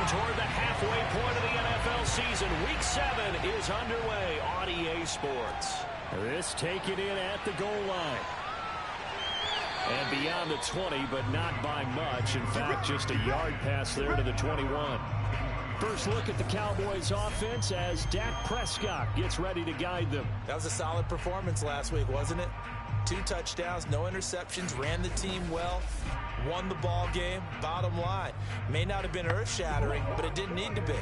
toward the halfway point of the NFL season. Week 7 is underway on EA Sports. This taken in at the goal line. And beyond the 20, but not by much. In fact, just a yard pass there to the 21. First look at the Cowboys offense as Dak Prescott gets ready to guide them. That was a solid performance last week, wasn't it? 2 touchdowns, no interceptions, ran the team well, won the ball game. Bottom line, may not have been earth-shattering, but it didn't need to be.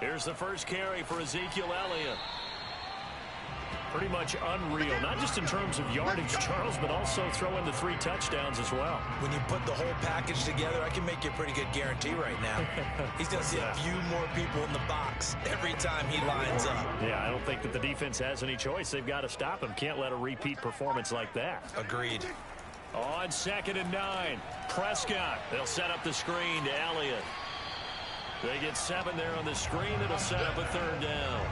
Here's the first carry for Ezekiel Elliott. Pretty much unreal, not just in terms of yardage, Charles, but also throw in the 3 touchdowns as well. When you put the whole package together, I can make you a pretty good guarantee right now. He's going to see a few more people in the box every time he lines up. Yeah, I don't think that the defense has any choice. They've got to stop him. Can't let a repeat performance like that. Agreed. On 2nd and 9, Prescott. They'll set up the screen to Elliott. They get 7 there on the screen. It'll set up a 3rd down.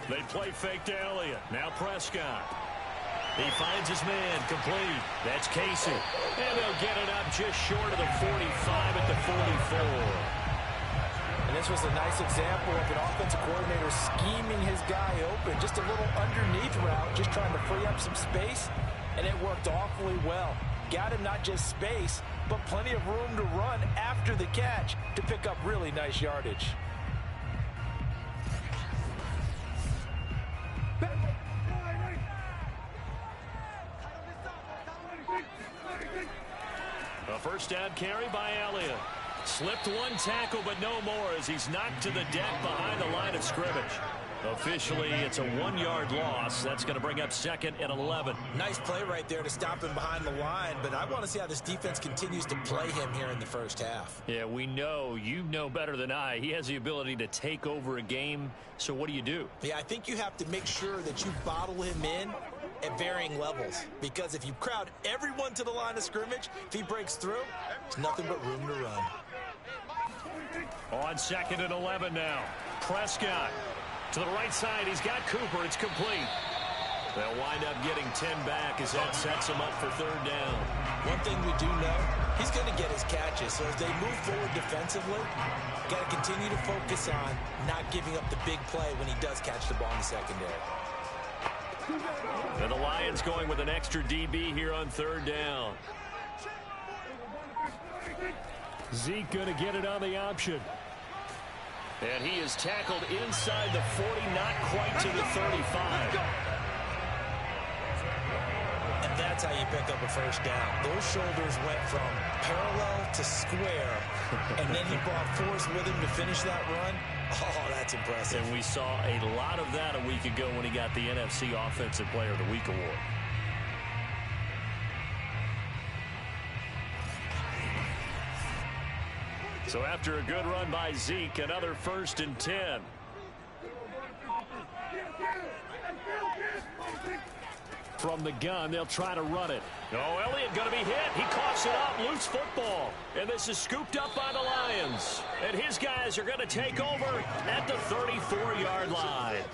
They play fake to Elliott. Now Prescott. He finds his man complete. That's Casey. And they'll get it up just short of the 45 at the 44. And this was a nice example of an offensive coordinator scheming his guy open. Just a little underneath route, just trying to free up some space. And it worked awfully well. Got him not just space, but plenty of room to run after the catch to pick up really nice yardage. A first down carry by Elliott. Slipped 1 tackle, but no more as he's knocked to the deck behind the line of scrimmage. Officially, it's a 1-yard loss. That's going to bring up 2nd and 11. Nice play right there to stop him behind the line, but I want to see how this defense continues to play him here in the first half. Yeah, we know. You know better than I. He has the ability to take over a game, so what do? Yeah, I think you have to make sure that you bottle him in at varying levels, because if you crowd everyone to the line of scrimmage, if he breaks through, there's nothing but room to run. On 2nd and 11 now. Prescott. To the right side, he's got Cooper. It's complete. They'll wind up getting 10 back as that sets him up for 3rd down. One thing we do know, he's going to get his catches. So as they move forward defensively, got to continue to focus on not giving up the big play when he does catch the ball in the secondary. And the Lions going with an extra DB here on 3rd down. Zeke going to get it on the option. And he is tackled inside the 40, not quite to the 35. And that's how you pick up a first down. Those shoulders went from parallel to square, and then he brought force with him to finish that run. Oh, that's impressive. And we saw a lot of that a week ago when he got the NFC Offensive Player of the Week award. So after a good run by Zeke, another 1st and 10. From the gun, they'll try to run it. Oh, Elliott going to be hit. He coughs it up. Loose football. And this is scooped up by the Lions. And his guys are going to take over at the 34-yard line.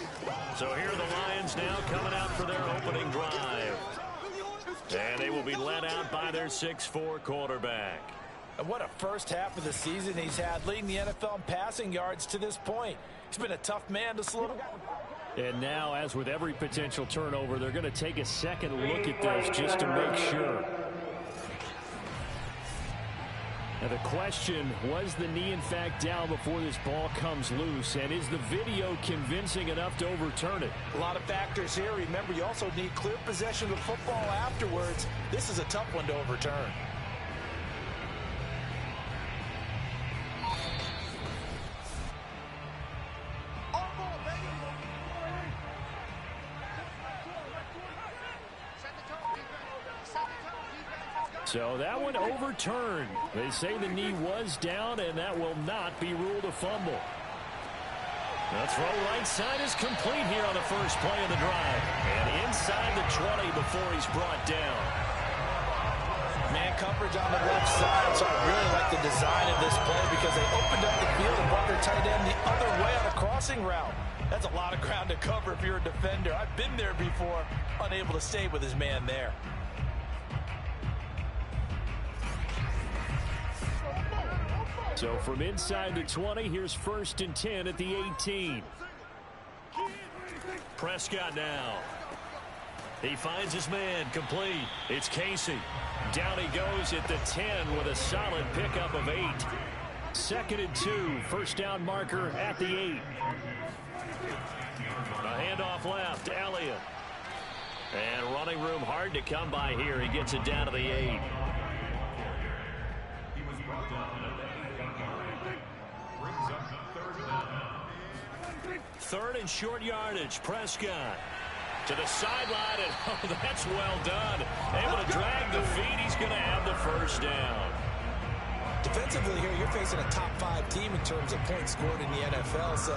So here are the Lions now coming out for their opening drive. And they will be led out by their 6'4" quarterback. And what a first half of the season he's had, leading the NFL in passing yards to this point. He's been a tough man to slow down. And now, as with every potential turnover, they're going to take a second look at this just to make sure. Now the question, was the knee in fact down before this ball comes loose? And is the video convincing enough to overturn it? A lot of factors here. Remember, you also need clear possession of the football afterwards. This is a tough one to overturn. So that one overturned. They say the knee was down, and that will not be ruled a fumble. The throw right side is complete here on the first play of the drive. And inside the 20 before he's brought down. Man coverage on the left side, so I really like the design of this play because they opened up the field and brought their tight end the other way on a crossing route. That's a lot of ground to cover if you're a defender. I've been there before, unable to stay with his man there. So from inside the 20, here's 1st and 10 at the 18. Prescott now. He finds his man, complete. It's Casey. Down he goes at the 10 with a solid pickup of 8. 2nd and 2, first down marker at the 8. A handoff left, Elliott. And running room hard to come by here. He gets it down to the 8. Third and short yardage, Prescott. To the sideline, and oh, that's well done. Able to drag the feet. He's going to have the first down. Defensively here, you're facing a top 5 team in terms of points scored in the NFL. So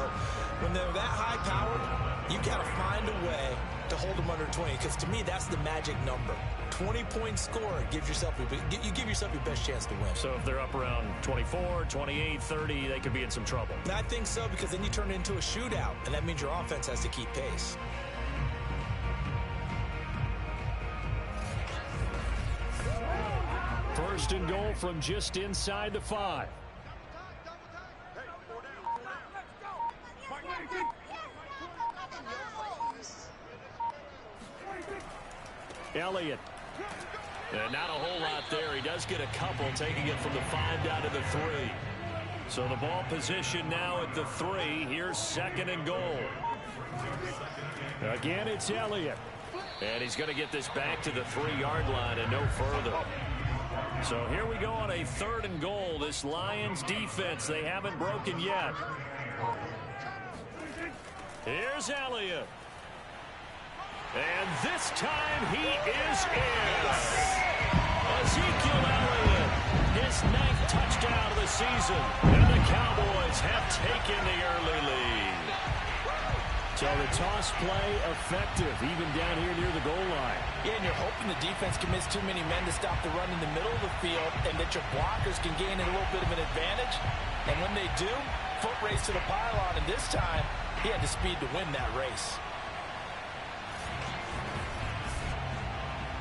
when they're that high-powered, you got to find a way to hold them under 20. Because to me, that's the magic number. 20-point score gives yourself you give yourself your best chance to win. So if they're up around 24, 28, 30, they could be in some trouble. I think so, because then you turn it into a shootout, and that means your offense has to keep pace. First and goal from just inside the 5. Elliott. And not a whole lot there. He does get a couple, taking it from the 5 down to the 3. So the ball position now at the 3. Here's 2nd and goal. Again, it's Elliott. And he's going to get this back to the 3-yard line and no further. So here we go on a 3rd and goal. This Lions defense, they haven't broken yet. Here's Elliott. And this time he is in. Ezekiel Elliott, his 9th touchdown of the season. And the Cowboys have taken the early lead. So the toss play effective, even down here near the goal line. Yeah, and you're hoping the defense can miss too many men to stop the run in the middle of the field, and that your blockers can gain a little bit of an advantage. And when they do, foot race to the pylon, and this time, he had the speed to win that race.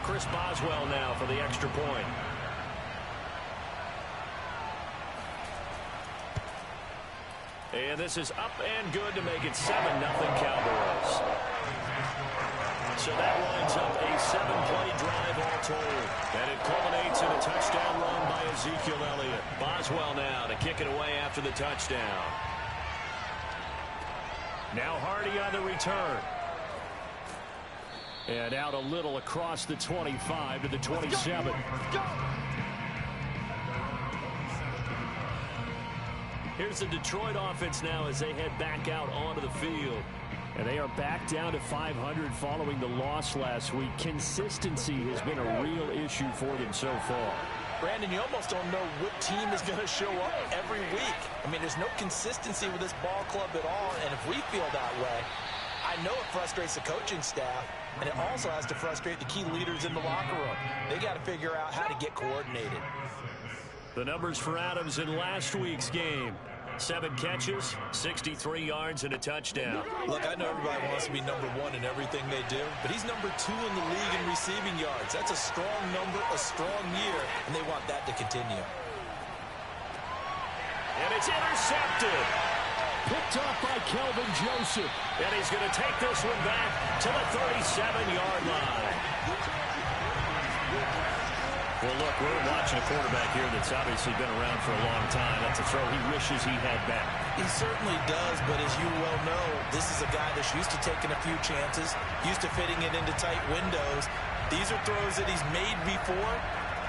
Chris Boswell now for the extra point. And this is up and good to make it 7-0 Cowboys. So that winds up a 7-play drive all told. And it culminates in a touchdown run by Ezekiel Elliott. Boswell now to kick it away after the touchdown. Now Hardy on the return. And out a little across the 25 to the 27. Here's the Detroit offense now as they head back out onto the field. And they are back down to 500 following the loss last week. Consistency has been a real issue for them so far. Brandon, you almost don't know what team is going to show up every week. I mean, there's no consistency with this ball club at all, and if we feel that way, I know it frustrates the coaching staff, and it also has to frustrate the key leaders in the locker room. They got to figure out how to get coordinated. The numbers for Adams in last week's game. 7 catches, 63 yards, and a touchdown. Look, I know everybody wants to be number 1 in everything they do, but he's number 2 in the league in receiving yards. That's a strong number, a strong year, and they want that to continue. And it's intercepted. Picked off by Kelvin Joseph. And he's going to take this one back to the 37-yard line. Well, look, we're watching a quarterback here that's obviously been around for a long time. That's a throw he wishes he had back. He certainly does, but as you well know, this is a guy that's used to taking a few chances, used to fitting it into tight windows. These are throws that he's made before.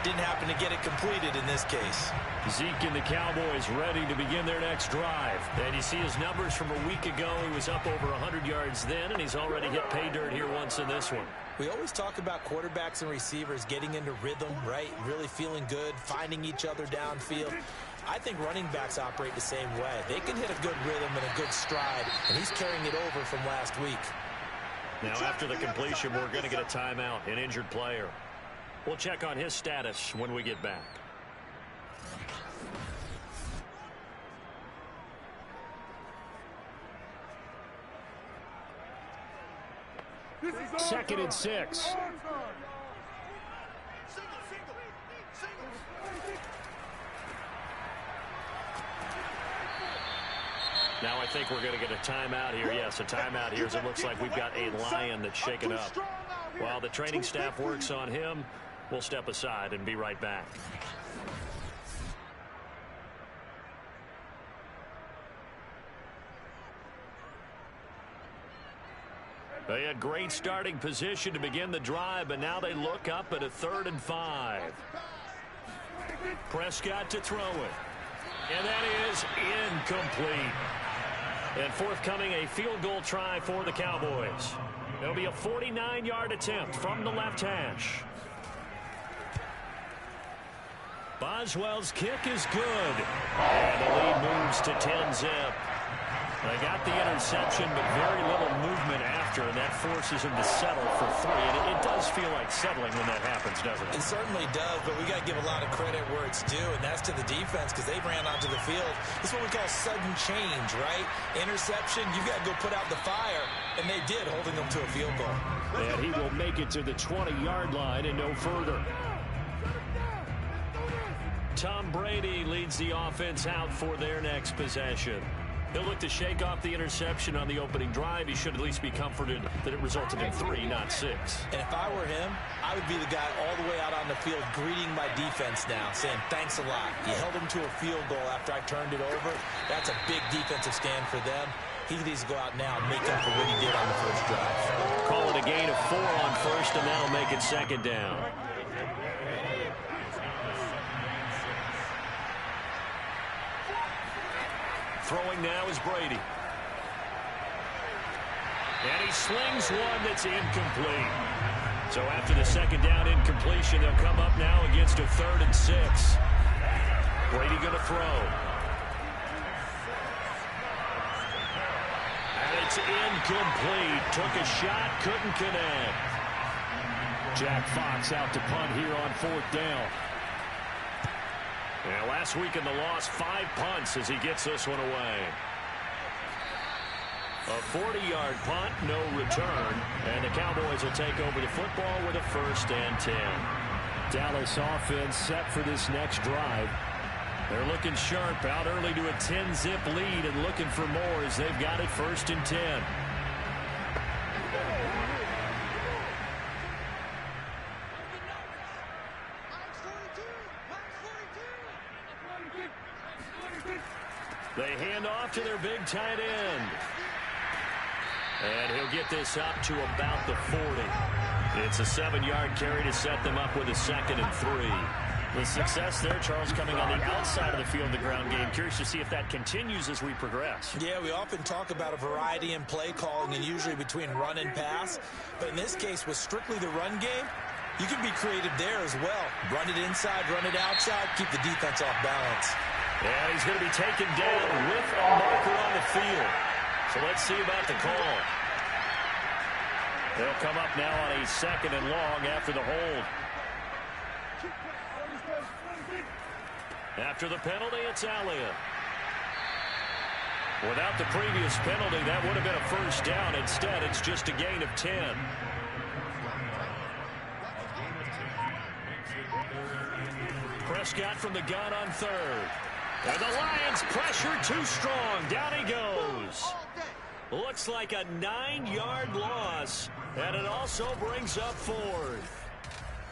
Didn't happen to get it completed in this case. Zeke and the Cowboys ready to begin their next drive. And you see his numbers from a week ago. He was up over 100 yards then, and he's already hit pay dirt here once in this one. We always talk about quarterbacks and receivers getting into rhythm, right? Really feeling good, finding each other downfield. I think running backs operate the same way. They can hit a good rhythm and a good stride, and he's carrying it over from last week. Now, after the completion, we're going to get a timeout, an injured player. We'll check on his status when we get back. Second and 6. Now I think we're going to get a timeout here. Yes, a timeout here as it looks like we've got a Lion that's shaken up. While the training staff works on him, we'll step aside and be right back. They had great starting position to begin the drive, but now they look up at a 3rd and 5. Prescott to throw it. And that is incomplete. And forthcoming, a field goal try for the Cowboys. It'll be a 49-yard attempt from the left hash. Boswell's kick is good. And the lead moves to 10-zip. They got the interception, but very little movement after, and that forces them to settle for 3. And it does feel like settling when that happens, doesn't it? It certainly does, but we got to give a lot of credit where it's due, and that's to the defense because they ran onto the field. This is what we call sudden change, right? Interception, you got to go put out the fire, and they did, holding them to a field goal. And he will make it to the 20-yard line and no further. Tom Brady leads the offense out for their next possession. He'll look to shake off the interception on the opening drive. He should at least be comforted that it resulted in 3, not 6. And if I were him, I would be the guy all the way out on the field greeting my defense now, saying thanks a lot. You held him to a field goal after I turned it over. That's a big defensive stand for them. He needs to go out now and make up for what he did on the first drive. Call it a gain of 4 on first, and that'll make it 2nd down. Throwing now is Brady. And he slings one that's incomplete. So after the 2nd down incompletion, they'll come up now against a 3rd and 6. Brady going to throw. And it's incomplete. Took a shot, couldn't connect. Jack Fox out to punt here on 4th down. Yeah, last week in the loss, 5 punts as he gets this one away. A 40-yard punt, no return, and the Cowboys will take over the football with a 1st and 10. Dallas offense set for this next drive. They're looking sharp, out early to a 10-zip lead and looking for more as they've got it 1st and 10. They hand off to their big tight end. And he'll get this up to about the 40. It's a 7-yard carry to set them up with a 2nd and 3. The success there, Charles, coming on the outside of the field, the ground game. Curious to see if that continues as we progress. Yeah, we often talk about a variety in play calling and usually between run and pass. But in this case, with strictly the run game, you can be creative there as well. Run it inside, run it outside, keep the defense off balance. And he's going to be taken down with a marker on the field. So let's see about the call. They'll come up now on a 2nd and long after the hold. After the penalty, it's Elliott. Without the previous penalty, that would have been a 1st down. Instead, it's just a gain of 10. Prescott from the gun on 3rd. And the Lions pressure too strong. Down he goes. Looks like a 9-yard loss. And it also brings up 4th.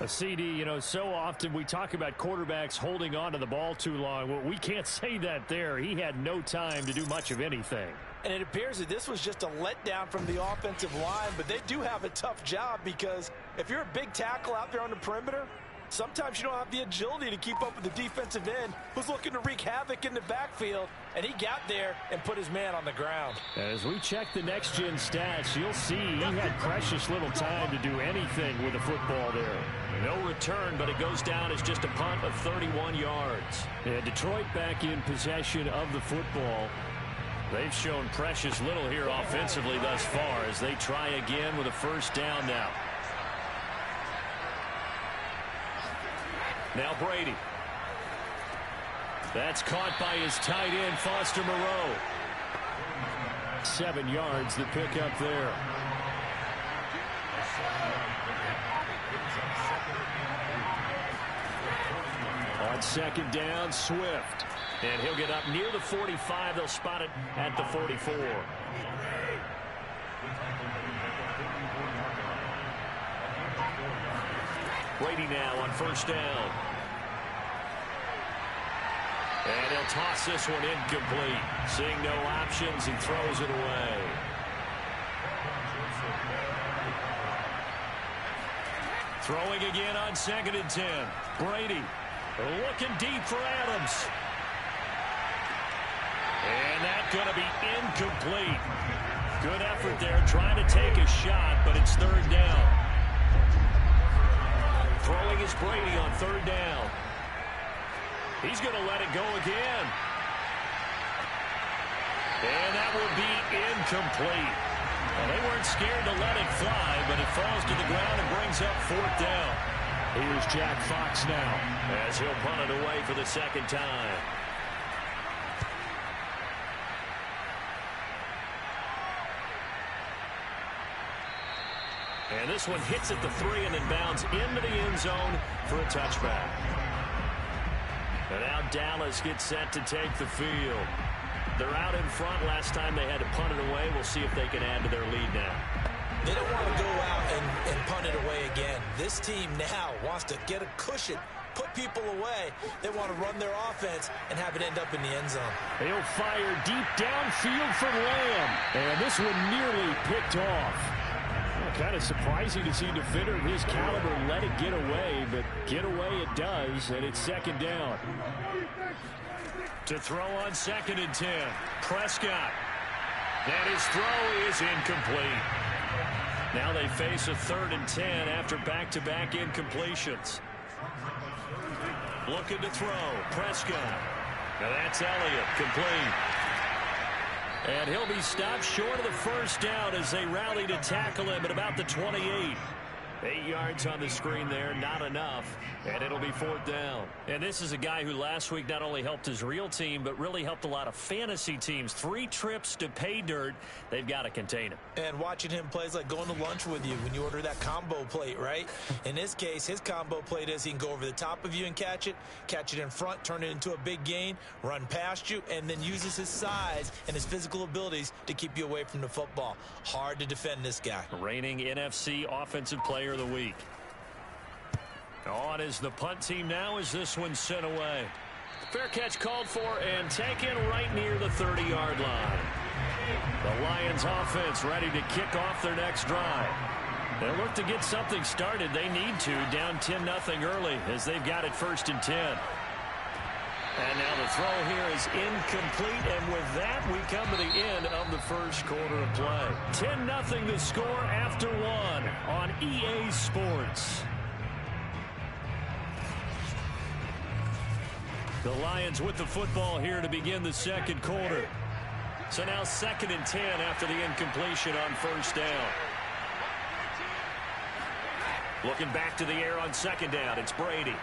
A CD, you know, so often we talk about quarterbacks holding on to the ball too long. Well, we can't say that there. He had no time to do much of anything. And it appears that this was just a letdown from the offensive line, but they do have a tough job because if you're a big tackle out there on the perimeter, sometimes you don't have the agility to keep up with the defensive end who's looking to wreak havoc in the backfield, and he got there and put his man on the ground. As we check the next-gen stats, you'll see he had precious little time to do anything with the football there. No return, but it goes down as just a punt of 31 yards. Yeah, Detroit back in possession of the football. They've shown precious little here offensively thus far as they try again with a 1st down now. Now Brady. That's caught by his tight end, Foster Moreau. 7 yards the pick up there. On second down, Swift. And he'll get up near the 45. They'll spot it at the 44. Brady now on first down. And he'll toss this one incomplete. Seeing no options, he throws it away. Throwing again on 2nd and 10. Brady looking deep for Adams. And that's going to be incomplete. Good effort there, trying to take a shot, but it's 3rd down. Throwing is Brady on 3rd down. He's going to let it go again. And that will be incomplete. Well, they weren't scared to let it fly, but it falls to the ground and brings up 4th down. Here's Jack Fox now, as he'll punt it away for the 2nd time. And this one hits at the 3 and then bounds into the end zone for a touchback. And now Dallas gets set to take the field. They're out in front. Last time they had to punt it away. We'll see if they can add to their lead now. They don't want to go out and punt it away again. This team now wants to get a cushion, put people away. They want to run their offense and have it end up in the end zone. He'll fire deep downfield for Lamb. And this one nearly picked off. Kind of surprising to see a defender of his caliber let it get away, but get away it does, and it's 2nd down. To throw on 2nd and 10, Prescott. And his throw is incomplete. Now they face a 3rd and 10 after back-to-back incompletions. Looking to throw, Prescott. Now that's Elliott, complete. And he'll be stopped short of the 1st down as they rally to tackle him at about the 28. 8 yards on the screen there, not enough, and it'll be 4th down. And this is a guy who last week not only helped his real team, but really helped a lot of fantasy teams. 3 trips to pay dirt. They've got to contain him. And watching him play is like going to lunch with you when you order that combo plate, right? In this case, his combo plate is he can go over the top of you and catch it in front, turn it into a big gain, run past you, and then uses his size and his physical abilities to keep you away from the football. Hard to defend this guy. Reigning NFC Offensive Player of the Week. On is the punt team now as this one's sent away. Fair catch called for and taken right near the 30-yard line. The Lions offense ready to kick off their next drive. They'll look to get something started. They need to, down 10-0 early as they've got it 1st and 10. And now the throw here is incomplete, and with that we come to the end of the 1st quarter of play. 10-0 the score after 1 on EA Sports. The Lions with the football here to begin the 2nd quarter. So now 2nd and 10 after the incompletion on 1st down. Looking back to the air on 2nd down, it's Brady.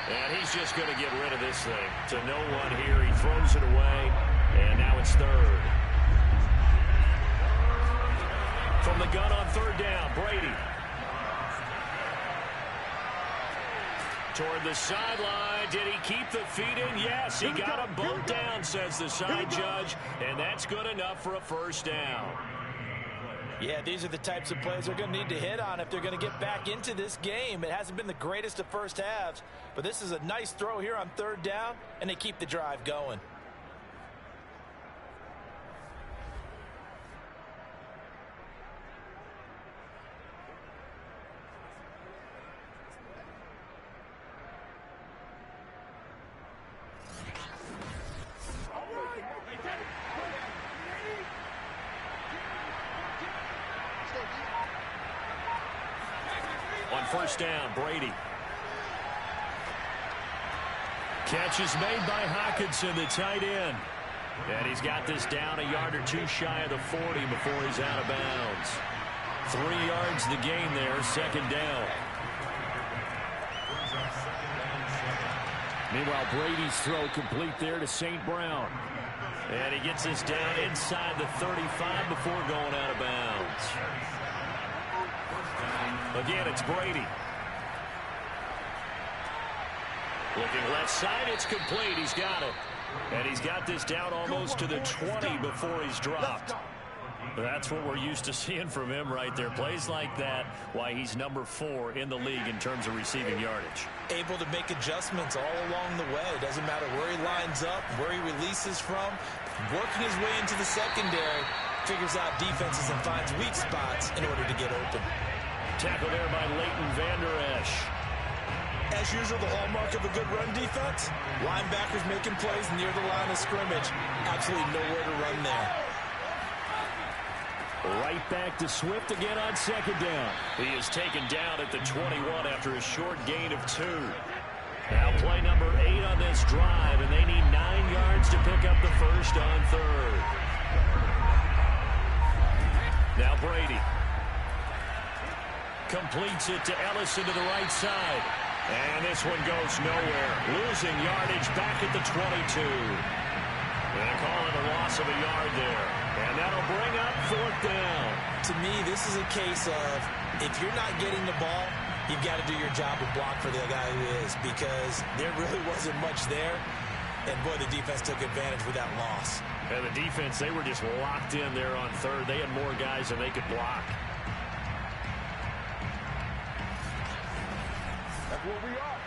And he's just going to get rid of this thing. To no one here, he throws it away, and now it's 3rd. From the gun on 3rd down, Brady. Toward the sideline. Did he keep the feet in? Yes, he got them both down, says the side judge, and that's good enough for a 1st down. Yeah, these are the types of plays they're going to need to hit on if they're going to get back into this game. It hasn't been the greatest of first halves, but this is a nice throw here on 3rd down, and they keep the drive going. On 1st down, Brady. Catch is made by Hockenson, the tight end. And he's got this down a yard or 2 shy of the 40 before he's out of bounds. 3 yards the gain there, 2nd down. Meanwhile, Brady's throw complete there to St. Brown. And he gets this down inside the 35 before going out of bounds. Again, it's Brady. Looking left side, it's complete. He's got it. And he's got this down almost to the 20 before he's dropped. That's what we're used to seeing from him right there. Plays like that, why he's number 4 in the league in terms of receiving yardage. Able to make adjustments all along the way. Doesn't matter where he lines up, where he releases from. Working his way into the secondary, figures out defenses and finds weak spots in order to get open. Tackle there by Leighton Vander Esch. As usual, the hallmark of a good run defense, linebackers making plays near the line of scrimmage. Absolutely nowhere to run there. Right back to Swift again on second down. He is taken down at the 21 after a short gain of 2. Now play number 8 on this drive, and they need 9 yards to pick up the first on 3rd. Now Brady completes it to Ellison to the right side. And this one goes nowhere. Losing yardage back at the 22. And call it a loss of a yard there. And that'll bring up 4th down. To me, this is a case of if you're not getting the ball, you've got to do your job and block for the guy who is, because there really wasn't much there. And, boy, the defense took advantage with that loss. And the defense, they were just locked in there on 3rd. They had more guys than they could block. That's where we are.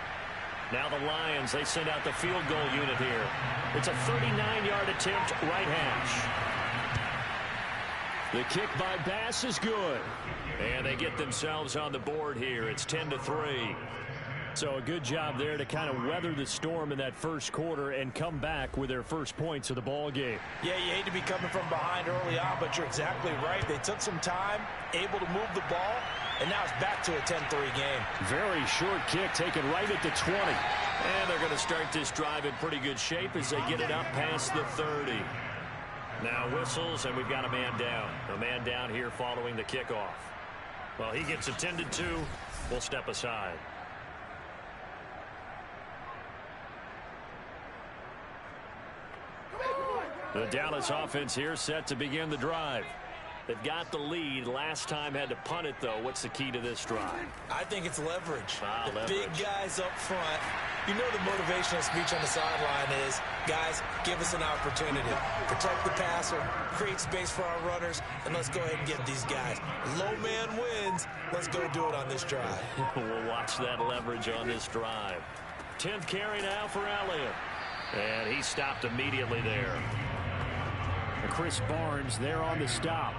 Now the Lions, they send out the field goal unit here. It's a 39-yard attempt, right hash. The kick by Bass is good. And they get themselves on the board here. It's 10-3. So a good job there to kind of weather the storm in that first quarter and come back with their first points of the ball game. Yeah, you hate to be coming from behind early on, but you're exactly right. They took some time, able to move the ball, and now it's back to a 10-3 game. Very short kick taken right at the 20. And they're going to start this drive in pretty good shape as they get it up past the 30. Now whistles, and we've got a man down. A man down here following the kickoff. Well, he gets attended to. We'll step aside. The Dallas offense here set to begin the drive. They've got the lead. Last time had to punt it, though. What's the key to this drive? I think it's leverage. The leverage. Big guys up front. You know the motivational speech on the sideline is, guys, give us an opportunity. Protect the passer, create space for our runners, and let's go ahead and get these guys. Low man wins. Let's go do it on this drive. We'll watch that leverage on this drive. 10th carry now for Elliott. And he stopped immediately there. Chris Barnes there on the stop.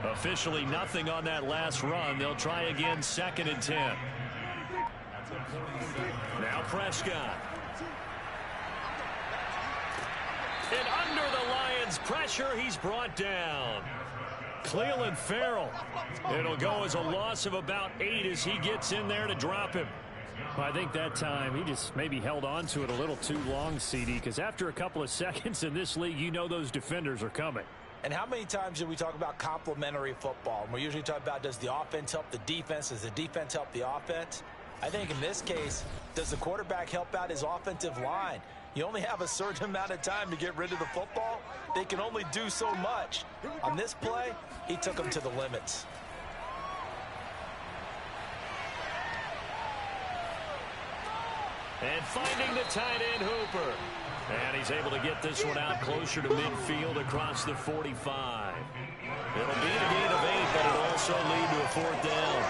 Officially nothing on that last run. They'll try again, 2nd and 10. Now Prescott. And under the Lions' pressure, he's brought down. Clelin Ferrell. It'll go as a loss of about 8 as he gets in there to drop him. Well, I think that time he just maybe held on to it a little too long, CD, because after a couple of seconds in this league, you know those defenders are coming. And how many times do we talk about complementary football? And we usually talk about, does the offense help the defense? Does the defense help the offense? I think in this case, does the quarterback help out his offensive line? You only have a certain amount of time to get rid of the football. They can only do so much. On this play, he took them to the limits. And finding the tight end Hooper. And he's able to get this one out closer to midfield across the 45. It'll be a gain of 8, but it'll also lead to a 4th down.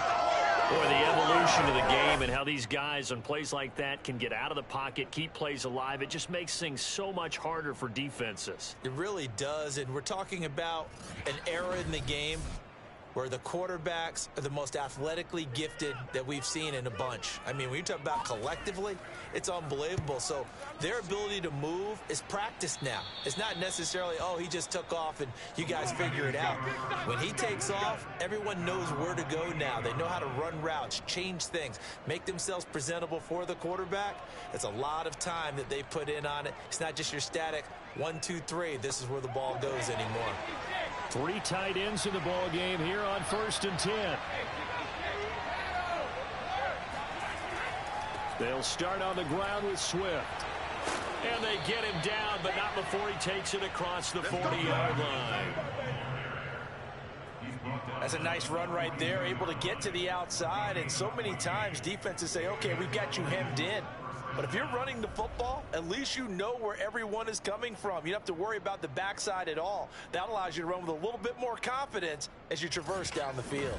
Boy, the evolution of the game and how these guys on plays like that can get out of the pocket, keep plays alive, it just makes things so much harder for defenses. It really does, and we're talking about an era in the game where the quarterbacks are the most athletically gifted that we've seen in a bunch. I mean, when you talk about collectively, it's unbelievable. So their ability to move is practiced now. It's not necessarily, oh, he just took off and you guys figure it out. When he takes off, everyone knows where to go now. They know how to run routes, change things, make themselves presentable for the quarterback. It's a lot of time that they put in on it. It's not just your static 1, 2, 3. This is where the ball goes anymore. 3 tight ends in the ball game here on 1st and 10. They'll start on the ground with Swift. And they get him down, but not before he takes it across the 40-yard line. That's a nice run right there, able to get to the outside. And so many times defenses say, okay, we've got you hemmed in. But if you're running the football, at least you know where everyone is coming from. You don't have to worry about the backside at all. That allows you to run with a little bit more confidence as you traverse down the field.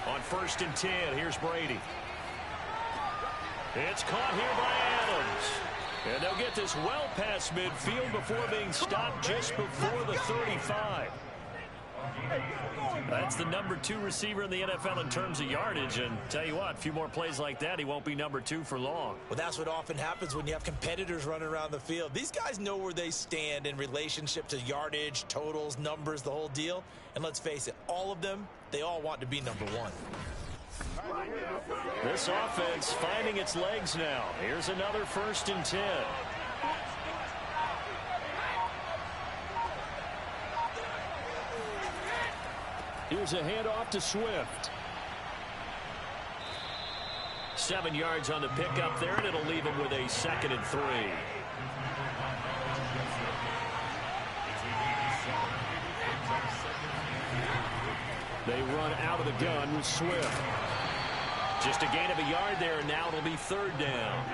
On 1st and 10, here's Brady. It's caught here by Adams. And they'll get this well past midfield before being stopped just before the 35. That's the number 2 receiver in the NFL in terms of yardage. And tell you what, a few more plays like that, he won't be number 2 for long. Well, that's what often happens when you have competitors running around the field. These guys know where they stand in relationship to yardage, totals, numbers, the whole deal. And let's face it, all of them, they all want to be number 1. This offense finding its legs now. Here's another 1st and 10. Here's a handoff to Swift. 7 yards on the pickup there, and it'll leave him with a 2nd and 3. They run out of the gun with Swift. Just a gain of a yard there, and now it'll be 3rd down.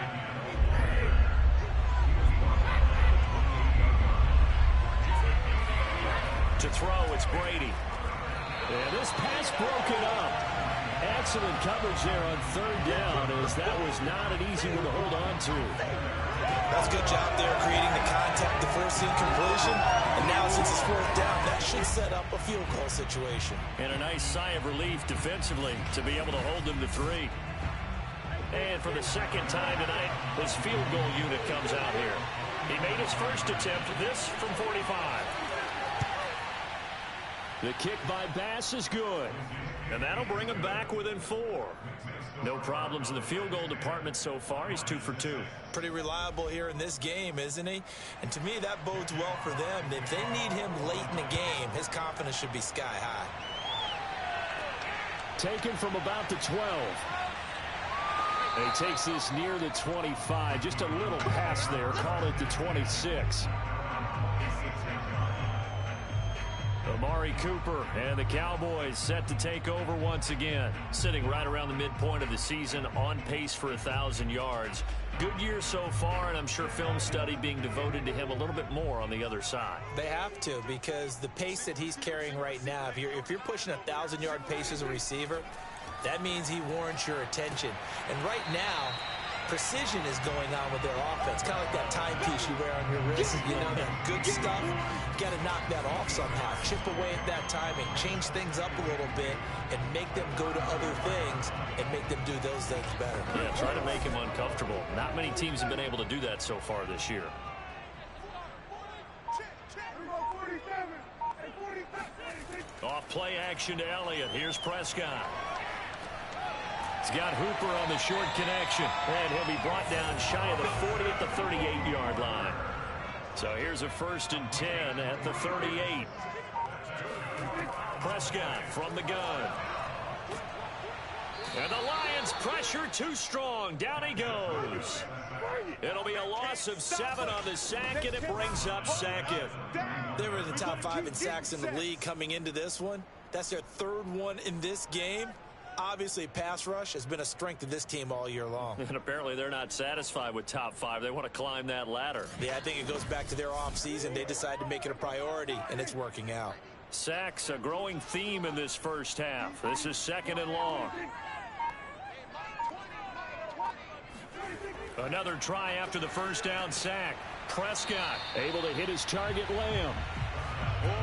To throw, it's Brady. And this pass broken up. Excellent coverage there on 3rd down, as that was not an easy one to hold on to. That's a good job there creating the contact, the forcing completion. And now since it's 4th down, that should set up a field goal situation. And a nice sigh of relief defensively to be able to hold them to 3. And for the 2nd time tonight, his field goal unit comes out here. He made his first attempt, this from 45. The kick by Bass is good. And that'll bring him back within 4. No problems in the field goal department so far. He's 2 for 2. Pretty reliable here in this game, isn't he? And to me, that bodes well for them. If they need him late in the game, his confidence should be sky high. Taken from about the 12. He takes this near the 25. Just a little pass there. Call it the 26. Amari Cooper and the Cowboys set to take over once again. Sitting right around the midpoint of the season, on pace for 1,000 yards. Good year so far, and I'm sure film study being devoted to him a little bit more on the other side. They have to, because the pace that he's carrying right now, if you're pushing 1,000-yard pace as a receiver, that means he warrants your attention. And right now, precision is going on with their offense. Kind of like that timepiece you wear on your wrist. You know, that good stuff. You got to knock that off somehow. Chip away at that timing. Change things up a little bit and make them go to other things and make them do those things better. Yeah, try to make him uncomfortable. Not many teams have been able to do that so far this year. Off play action to Elliott. Here's Prescott. He's got Hooper on the short connection. And he'll be brought down shy of the 40 at the 38-yard line. So here's a 1st and 10 at the 38. Prescott from the gun. And the Lions pressure too strong. Down he goes. It'll be a loss of 7 on the sack, and it brings up Sackett. They were in the top 5 in sacks in the league coming into this one. That's their 3rd one in this game. Obviously, pass rush has been a strength of this team all year long. And apparently they're not satisfied with top 5. They want to climb that ladder. Yeah, I think it goes back to their offseason. They decided to make it a priority, and it's working out. Sacks, a growing theme in this first half. This is 2nd and long. Another try after the first down sack. Prescott able to hit his target, Lamb.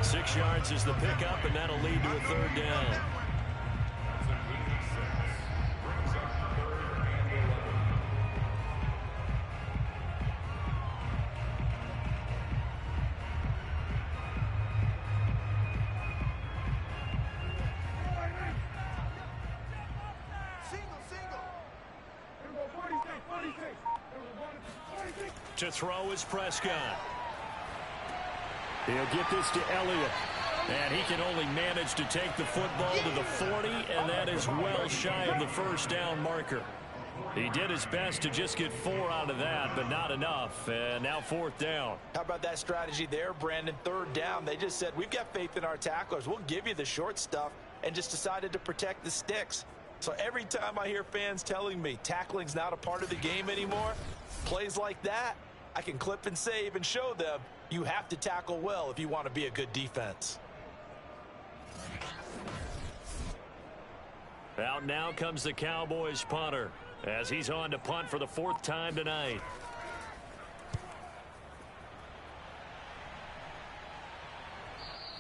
6 yards is the pickup, and that'll lead to a 3rd down. To throw is Prescott. He'll get this to Elliott. And he can only manage to take the football to the 40, and that is well shy of the first down marker. He did his best to just get 4 out of that, but not enough. And now 4th down. How about that strategy there, Brandon? 3rd down. They just said, we've got faith in our tacklers. We'll give you the short stuff, and just decided to protect the sticks. So every time I hear fans telling me tackling's not a part of the game anymore, plays like that, I can clip and save and show them you have to tackle well if you want to be a good defense. Out now comes the Cowboys punter as he's on to punt for the 4th time tonight.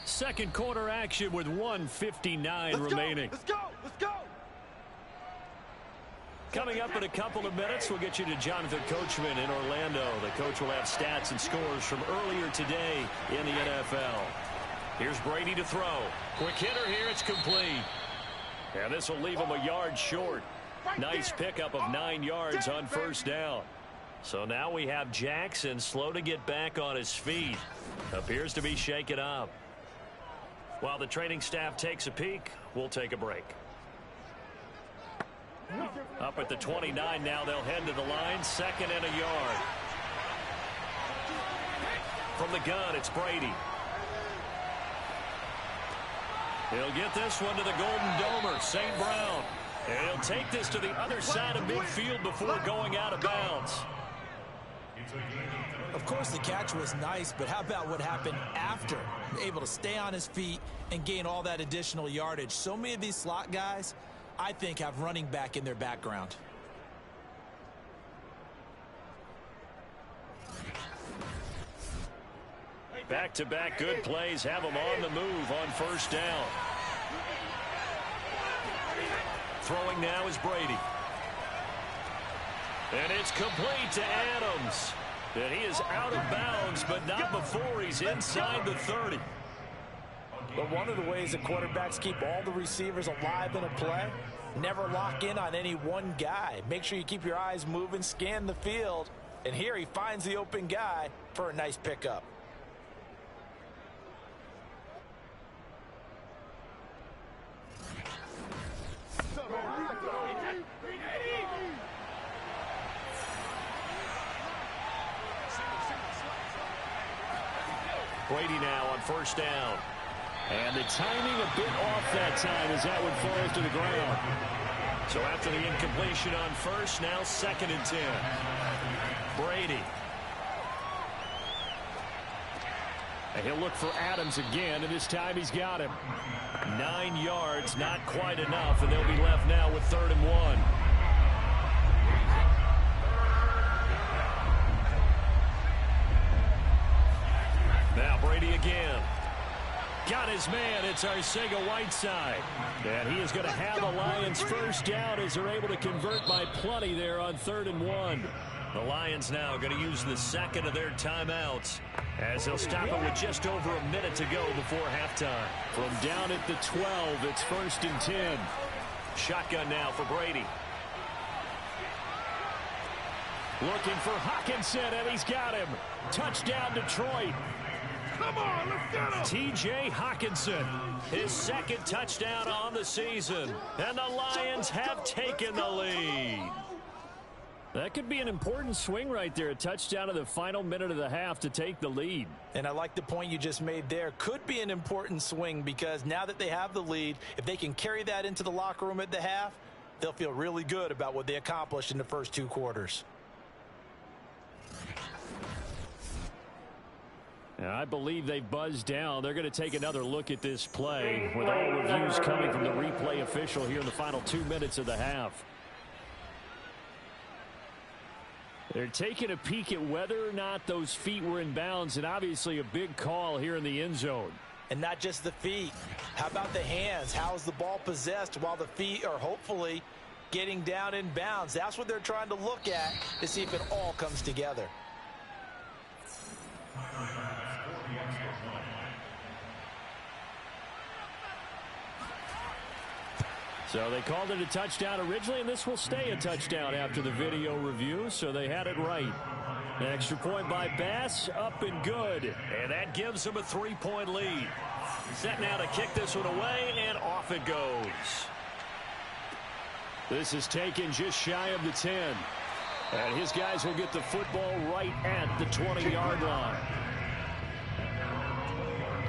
Second quarter action with 1:59 remaining. Let's go! Let's go! Coming up in a couple of minutes, we'll get you to Jonathan Coachman in Orlando. The coach will have stats and scores from earlier today in the NFL. Here's Brady to throw. Quick hitter here. It's complete. And this will leave him a yard short. Nice pickup of 9 yards on 1st down. So now we have Jackson slow to get back on his feet. Appears to be shaken up. While the training staff takes a peek, we'll take a break. Up at the 29 now, they'll head to the line. 2nd and a yard. From the gun, it's Brady. He'll get this one to the Golden Domer, St. Brown. And he'll take this to the other side of midfield before going out of bounds. Of course, the catch was nice, but how about what happened after? Able to stay on his feet and gain all that additional yardage. So many of these slot guys, I think, have running back in their background. Back-to-back good plays have them on the move on 1st down. Throwing now is Brady. And it's complete to Adams. And he is out of bounds, but not before he's inside the 30. But one of the ways that quarterbacks keep all the receivers alive in a play, never lock in on any one guy. Make sure you keep your eyes moving, scan the field. And here he finds the open guy for a nice pickup. Brady now on 1st down. And the timing a bit off that time as that one falls to the ground. So after the incompletion on 1st, now 2nd and 10. Brady. And he'll look for Adams again, and this time he's got him. 9 yards, not quite enough, and they'll be left now with 3rd and 1. Now Brady again. Got his man. It's Arcega-Whiteside. And he is going to have the Lions 1st down as they're able to convert by plenty there on 3rd and 1. The Lions now going to use the 2nd of their timeouts as they'll stop it with just over a minute to go before halftime. From down at the 12, it's 1st and 10. Shotgun now for Brady. Looking for Hockenson, and he's got him. Touchdown, Detroit. Come on, let's get him. T.J. Hockenson, his 2nd touchdown on the season. And the Lions have taken the lead. That could be an important swing right there. A touchdown in the final minute of the half to take the lead. And I like the point you just made there. Could be an important swing because now that they have the lead, if they can carry that into the locker room at the half, they'll feel really good about what they accomplished in the first 2 quarters. And I believe they've buzzed down. They're going to take another look at this play with all reviews coming from the replay official here in the final 2 minutes of the half. They're taking a peek at whether or not those feet were in bounds, and obviously a big call here in the end zone. And not just the feet. How about the hands? How's the ball possessed while the feet are hopefully getting down in bounds? That's what they're trying to look at to see if it all comes together. So they called it a touchdown originally, and this will stay a touchdown after the video review, so they had it right. An extra point by Bass, up and good. And that gives them a 3-point lead. Set now to kick this one away, and off it goes. This is taken just shy of the 10. And his guys will get the football right at the 20-yard line.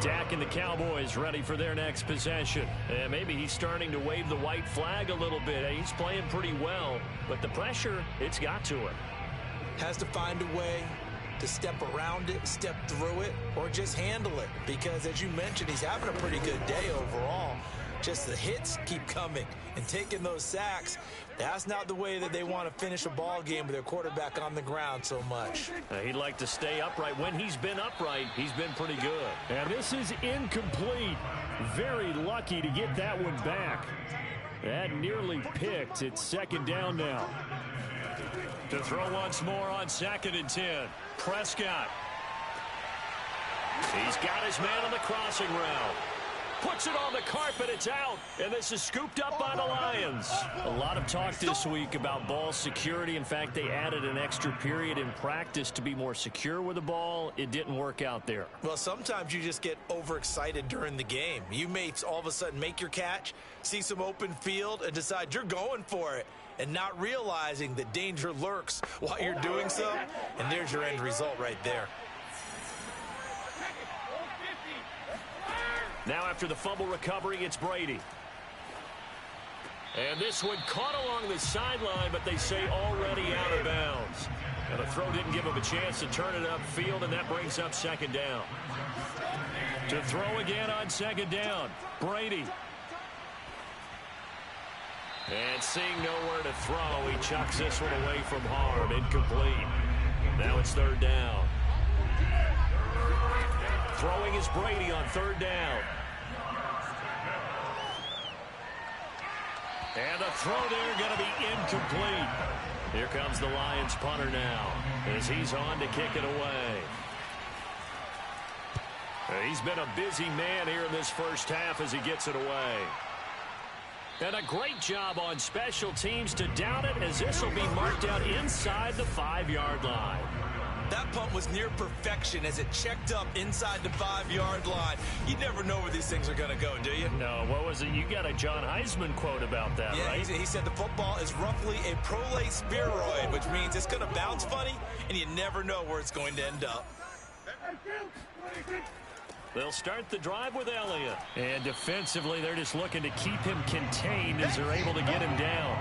Dak and the Cowboys ready for their next possession. And maybe he's starting to wave the white flag a little bit. He's playing pretty well, but the pressure, it's got to him. Has to find a way to step around it, step through it, or just handle it. Because, as you mentioned, he's having a pretty good day overall. Just the hits keep coming and taking those sacks. That's not the way that they want to finish a ball game with their quarterback on the ground so much. He'd like to stay upright. When he's been upright, he's been pretty good. And this is incomplete. Very lucky to get that one back. That nearly picked. It's second down now. To throw once more on 2nd and 10. Prescott. He's got his man on the crossing route. Puts it on the carpet, it's out, and this is scooped up by the Lions. A lot of talk this week about ball security. In fact, they added an extra period in practice to be more secure with the ball. It didn't work out there. Well, sometimes you just get overexcited during the game. You may all of a sudden make your catch, see some open field, and decide you're going for it, and not realizing that danger lurks while you're doing so, and there's your end result right there. Now after the fumble recovery, it's Brady. And this one caught along the sideline, but they say already out of bounds. And the throw didn't give him a chance to turn it upfield, and that brings up 2nd down. To throw again on 2nd down, Brady. And seeing nowhere to throw, he chucks this one away from harm. Incomplete. Now it's 3rd down. Throwing is Brady on 3rd down. And the throw there going to be incomplete. Here comes the Lions punter now as he's on to kick it away. He's been a busy man here in this first half as he gets it away. And a great job on special teams to down it, as this will be marked out inside the 5-yard line. That punt was near perfection as it checked up inside the 5-yard line. You never know where these things are going to go, do you? No, what was it? You got a John Heisman quote about that, yeah, right? He said the football is roughly a prolate spheroid, which means it's going to bounce funny, and you never know where it's going to end up. They'll start the drive with Elliott. And defensively, they're just looking to keep him contained as they're able to get him down.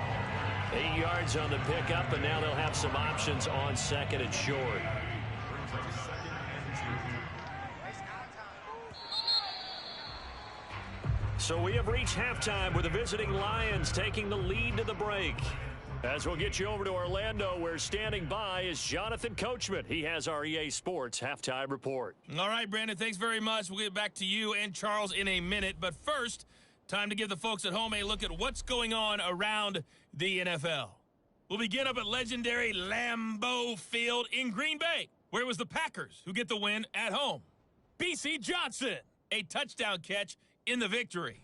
8 yards on the pickup, and now they'll have some options on 2nd and short. So we have reached halftime with the visiting Lions taking the lead to the break. As we'll get you over to Orlando, where standing by is Jonathan Coachman. He has our EA Sports halftime report. All right, Brandon, thanks very much. We'll get back to you and Charles in a minute. But first, time to give the folks at home a look at what's going on around the NFL. We'll begin up at legendary Lambeau Field in Green Bay, where it was the Packers who get the win at home. B.C. Johnson, a touchdown catch in the victory.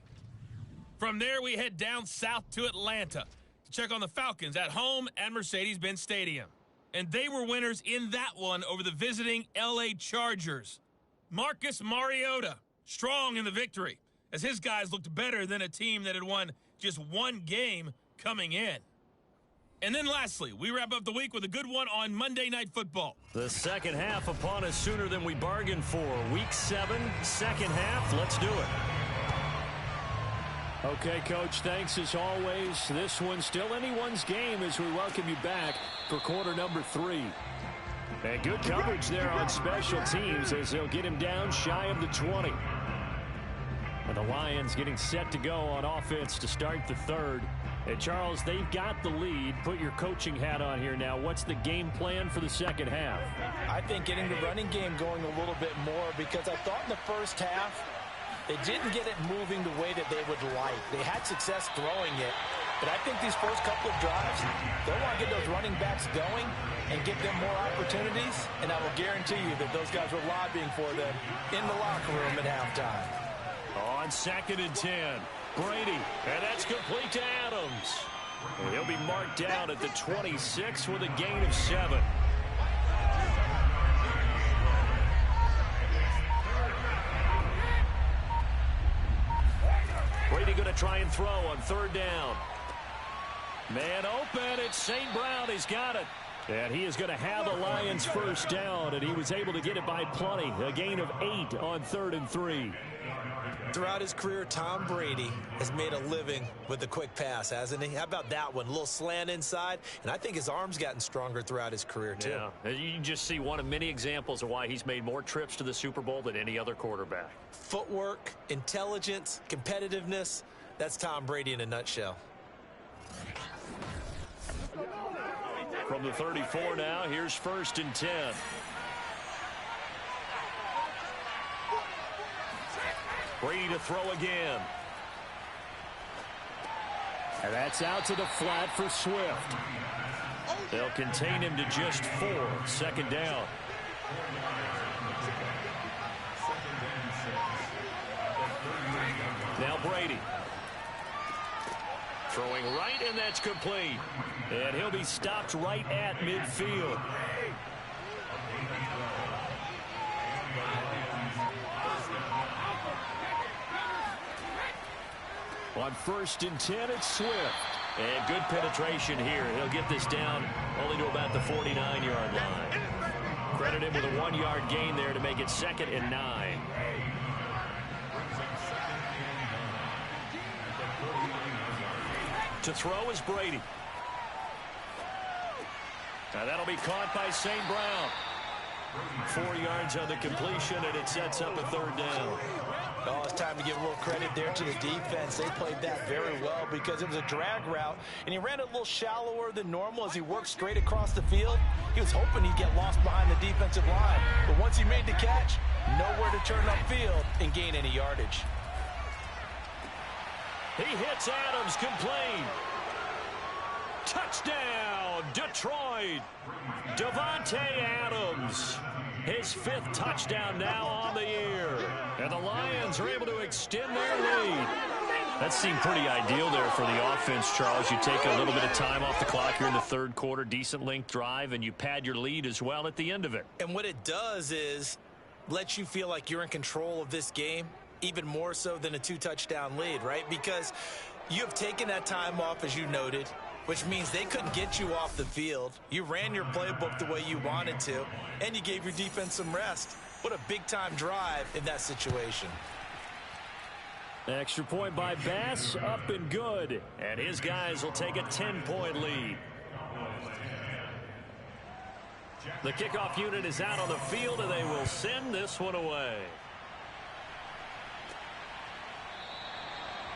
From there, we head down south to Atlanta to check on the Falcons at home at Mercedes-Benz Stadium. And they were winners in that one over the visiting L.A. Chargers. Marcus Mariota, strong in the victory, as his guys looked better than a team that had won just one game coming in. And then lastly, we wrap up the week with a good one on Monday Night Football. The second half upon us sooner than we bargained for. Week 7, second half. Let's do it. Okay, Coach, thanks as always. This one's still anyone's game as we welcome you back for quarter number 3. And good coverage there on special teams as they'll get him down shy of the 20. And the Lions getting set to go on offense to start the third. And Charles, they've got the lead. Put your coaching hat on here now. What's the game plan for the second half? I think getting the running game going a little bit more, because I thought in the first half they didn't get it moving the way that they would like. They had success throwing it, but I think these first couple of drives, they'll want to get those running backs going and give them more opportunities, and I will guarantee you that those guys were lobbying for them in the locker room at halftime. On 2nd and 10, Brady, and that's complete to Adams. And he'll be marked down at the 26 with a gain of 7. try and throw on third down. Man open. It's St. Brown. He's got it. And he is going to have a Lions first down, and he was able to get it by plenty. A gain of 8 on 3rd and 3. Throughout his career, Tom Brady has made a living with the quick pass, hasn't he? How about that one? A little slant inside, and I think his arm's gotten stronger throughout his career, too. Yeah, you can just see one of many examples of why he's made more trips to the Super Bowl than any other quarterback. Footwork, intelligence, competitiveness, that's Tom Brady in a nutshell. From the 34 now, here's 1st and 10. Brady to throw again. And that's out to the flat for Swift. They'll contain him to just 4. 2nd down. Now Brady. Throwing right, and that's complete. And he'll be stopped right at midfield. On 1st and 10, it's Swift. And good penetration here. He'll get this down only to about the 49-yard line. Credit him with a 1-yard gain there to make it 2nd and 9. To throw is Brady. Now that'll be caught by St. Brown. 4 yards on the completion, and it sets up a 3rd down. Oh, it's time to give a little credit there to the defense. They played that very well because it was a drag route, and he ran it a little shallower than normal as he worked straight across the field. He was hoping he'd get lost behind the defensive line, but once he made the catch, nowhere to turn upfield and gain any yardage. He hits Adams, complete. Touchdown, Detroit. Davante Adams. His 5th touchdown now on the year. And the Lions are able to extend their lead. That seemed pretty ideal there for the offense, Charles. You take a little bit of time off the clock here in the 3rd quarter, decent length drive, and you pad your lead as well at the end of it. And what it does is let you feel like you're in control of this game, even more so than a 2-touchdown lead, right? Because you have taken that time off, as you noted, which means they couldn't get you off the field. You ran your playbook the way you wanted to, and you gave your defense some rest. What a big-time drive in that situation. Extra point by Bass, up and good. And his guys will take a 10-point lead. The kickoff unit is out on the field, and they will send this one away.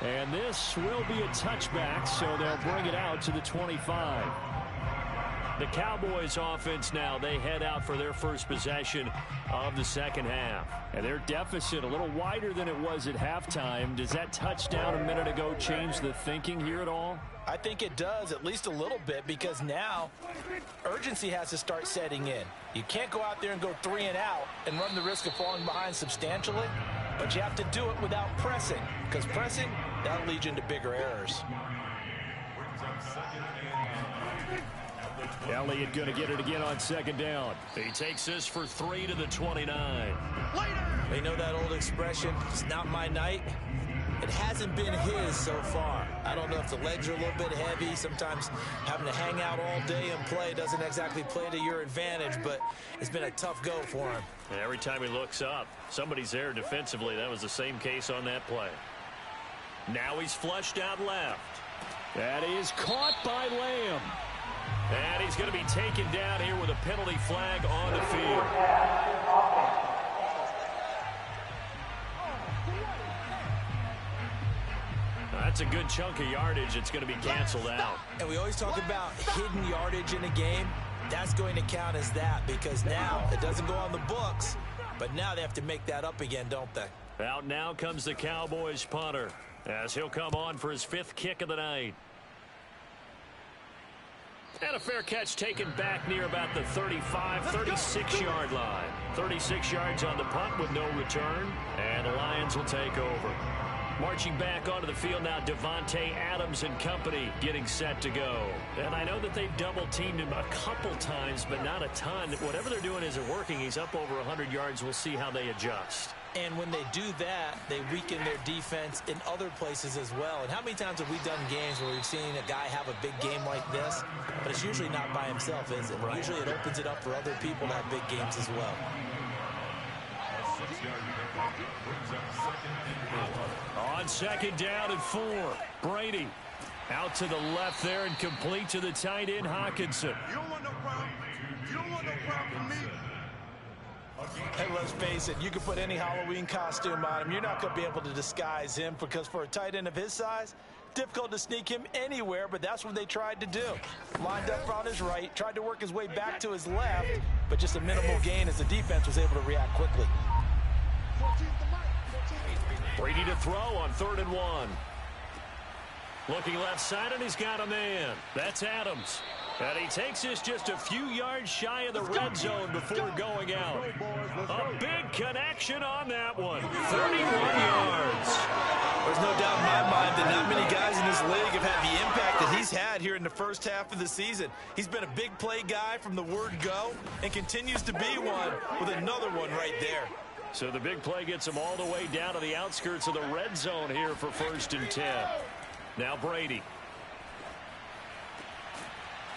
And this will be a touchback, so they'll bring it out to the 25. The Cowboys offense now, they head out for their first possession of the 2nd half. And their deficit a little wider than it was at halftime. Does that touchdown a minute ago change the thinking here at all? I think it does, at least a little bit, because now urgency has to start setting in. You can't go out there and go 3 and out and run the risk of falling behind substantially, but you have to do it without pressing, because pressing, that'll lead you into bigger errors. Elliott going to get it again on 2nd down. He takes this for 3 to the 29. They know that old expression, it's not my night. It hasn't been his so far. I don't know if the legs are a little bit heavy. Sometimes having to hang out all day and play doesn't exactly play to your advantage, but it's been a tough go for him. And every time he looks up, somebody's there defensively. That was the same case on that play. Now he's flushed out left. That is caught by Lamb. And he's going to be taken down here with a penalty flag on the field. That's a good chunk of yardage. It's going to be canceled out. And we always talk about hidden yardage in a game. That's going to count as that, because now it doesn't go on the books, but now they have to make that up again, don't they? Out now comes the Cowboys punter, as he'll come on for his 5th kick of the night. And a fair catch taken back near about the 35, 36-yard line. 36 yards on the punt with no return, and the Lions will take over. Marching back onto the field now, Devontae Adams and company getting set to go. And I know that they've double-teamed him a couple times, but not a ton. Whatever they're doing isn't working. He's up over 100 yards. We'll see how they adjust. And when they do that, they weaken their defense in other places as well. And how many times have we done games where we've seen a guy have a big game like this, but it's usually not by himself, is it? Right. Usually it opens it up for other people to have big games as well. On second down and 4, Brady out to the left there and complete to the tight end, Hockenson. You don't want no problem. You don't want no problem from me. Hey, let's face it, you can put any Halloween costume on him. You're not going to be able to disguise him because for a tight end of his size, difficult to sneak him anywhere, but that's what they tried to do. Lined up on his right, tried to work his way back to his left, but just a minimal gain as the defense was able to react quickly. Brady to throw on 3rd and 1. Looking left side, and he's got a man. That's Adams. And he takes this just a few yards shy of the red zone before going out. A big connection on that one. 31 yards. There's no doubt in my mind that not many guys in this league have had the impact that he's had here in the first half of the season. He's been a big play guy from the word go and continues to be one with another one right there. So the big play gets him all the way down to the outskirts of the red zone here for 1st and 10. Now Brady.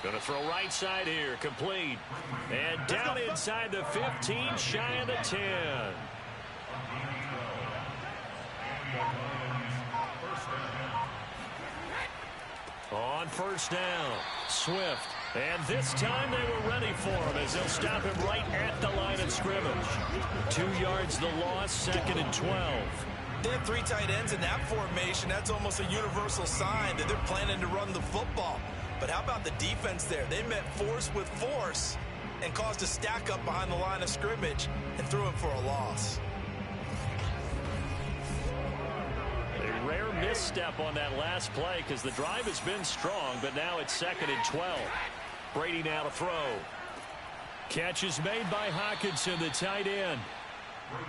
Going to throw right side here, complete. And down inside the 15, shy of the 10. On 1st down, Swift. And this time they were ready for him as they'll stop him right at the line of scrimmage. 2 yards the loss, 2nd and 12. They have 3 tight ends in that formation. That's almost a universal sign that they're planning to run the football. But how about the defense there? They met force with force and caused a stack up behind the line of scrimmage and threw him for a loss. A rare misstep on that last play because the drive has been strong, but now it's 2nd and 12. Brady now to throw. Catch is made by Hockenson, the tight end.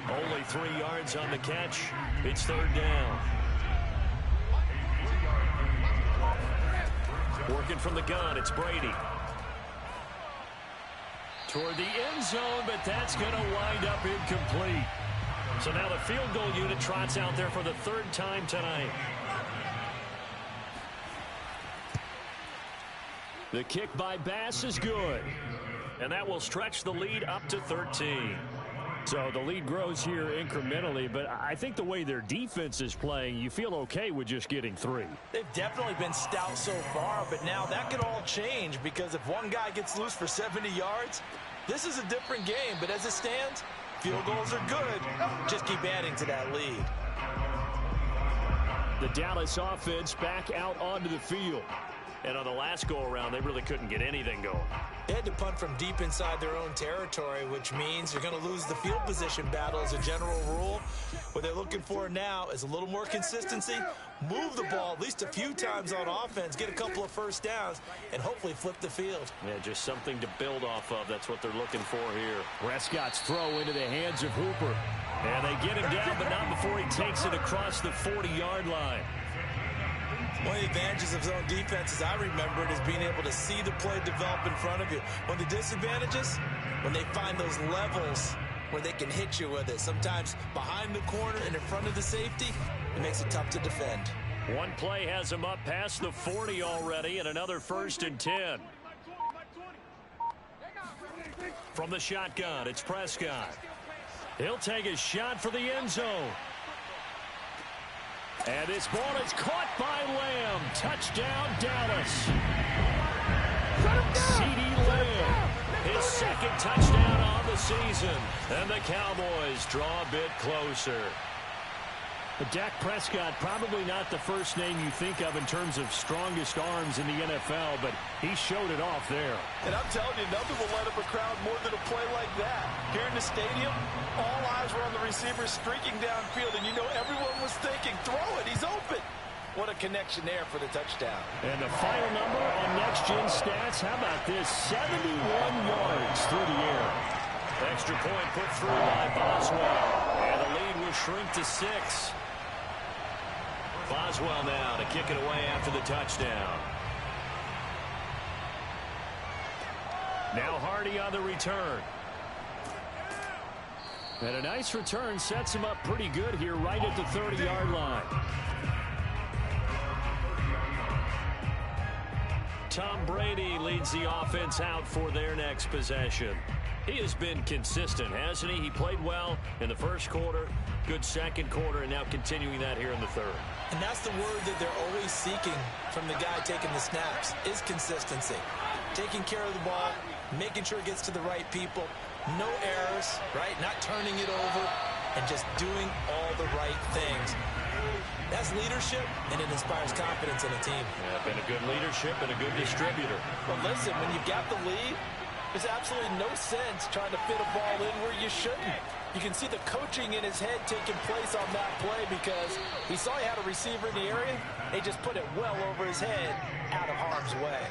Only 3 yards on the catch. It's 3rd down. Working from the gun, it's Brady. Toward the end zone, but that's going to wind up incomplete. So now the field goal unit trots out there for the 3rd time tonight. The kick by Bass is good. And that will stretch the lead up to 13. So the lead grows here incrementally, but I think the way their defense is playing, you feel okay with just getting 3. They've definitely been stout so far, but now that could all change because if one guy gets loose for 70 yards, this is a different game. But as it stands, field goals are good. Just keep adding to that lead. The Dallas offense back out onto the field. And on the last go-around, they really couldn't get anything going. They had to punt from deep inside their own territory, which means you're going to lose the field position battle as a general rule. What they're looking for now is a little more consistency, move the ball at least a few times on offense, get a couple of 1st downs, and hopefully flip the field. Yeah, just something to build off of. That's what they're looking for here. Prescott's throw into the hands of Hooper. And they get him down, but not before he takes it across the 40-yard line. One of the advantages of zone defenses I remember is being able to see the play develop in front of you. One of the disadvantages, when they find those levels where they can hit you with it. Sometimes behind the corner and in front of the safety, it makes it tough to defend. One play has him up past the 40 already, and another 1st and 10. From the shotgun, it's Prescott. He'll take a shot for the end zone. And this ball is caught by Lamb. Touchdown, Dallas. CeeDee Lamb, his 2nd touchdown on the season. And the Cowboys draw a bit closer. But Dak Prescott, probably not the first name you think of in terms of strongest arms in the NFL, but he showed it off there. And I'm telling you, nothing will light up a crowd more than a play like that. Here in the stadium, all eyes were on the receiver streaking downfield, and you know everyone was thinking, throw it, he's open. What a connection there for the touchdown. And the final number on Next Gen Stats, how about this? 71 yards through the air. Extra point put through by Boswell. And the lead will shrink to 6. Boswell now to kick it away after the touchdown. Now Hardy on the return. And a nice return sets him up pretty good here right at the 30-yard line. Tom Brady leads the offense out for their next possession. He has been consistent, hasn't he? He played well in the first quarter, good second quarter, and now continuing that here in the third. And that's the word that they're always seeking from the guy taking the snaps, is consistency. Taking care of the ball, making sure it gets to the right people, no errors, right? Not turning it over, and just doing all the right things. That's leadership, and it inspires confidence in a team. Yeah, been a good leadership and a good distributor. But listen, when you've got the lead, there's absolutely no sense trying to fit a ball in where you shouldn't. You can see the coaching in his head taking place on that play because he saw he had a receiver in the area. They just put it well over his head, out of harm's way.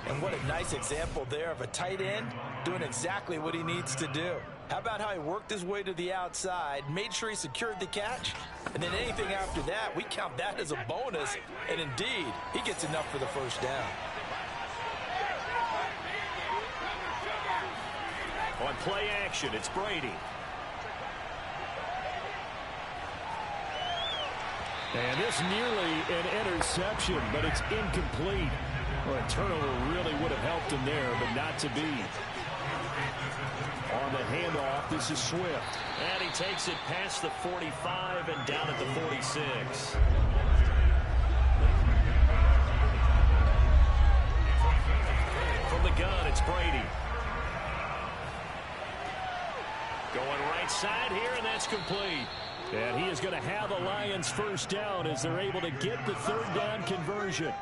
And what a nice example there of a tight end doing exactly what he needs to do. How about how he worked his way to the outside, made sure he secured the catch, and then anything after that, we count that as a bonus. And indeed, he gets enough for the first down. On play action, it's Brady. And this nearly an interception, but it's incomplete. Well, a turnover really would have helped him there, but not to be. On the handoff, this is Swift. And he takes it past the 45 and down at the 46. From the gun, it's Brady. Going right side here, and that's complete. And he is going to have the Lions first down as they're able to get the third down conversion.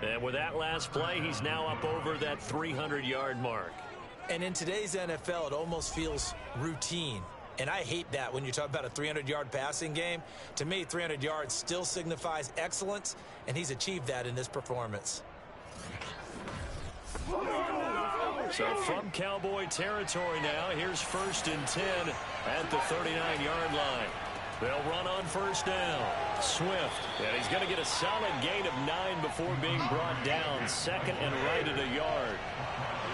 And with that last play, he's now up over that 300-yard mark. And in today's NFL, it almost feels routine. And I hate that when you talk about a 300-yard passing game. To me, 300 yards still signifies excellence, and he's achieved that in this performance. So from Cowboy territory now, here's 1st and 10 at the 39-yard line. They'll run on first down. Swift, and he's going to get a solid gain of 9 before being brought down. Second and right at a yard.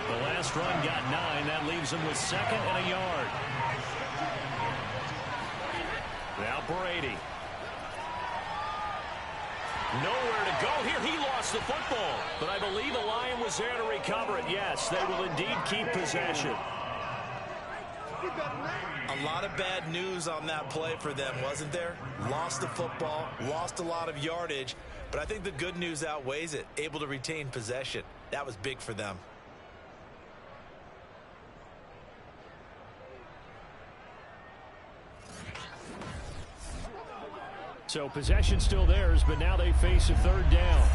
The last run got 9. That leaves him with second and a yard. Now Brady. Nowhere to go here. He lost the football. But I believe the Lion was there to recover it. Yes, they will indeed keep possession. A lot of bad news on that play for them, wasn't there? Lost the football, lost a lot of yardage, but I think the good news outweighs it. Able to retain possession. That was big for them. So possession still theirs, but now they face a third down.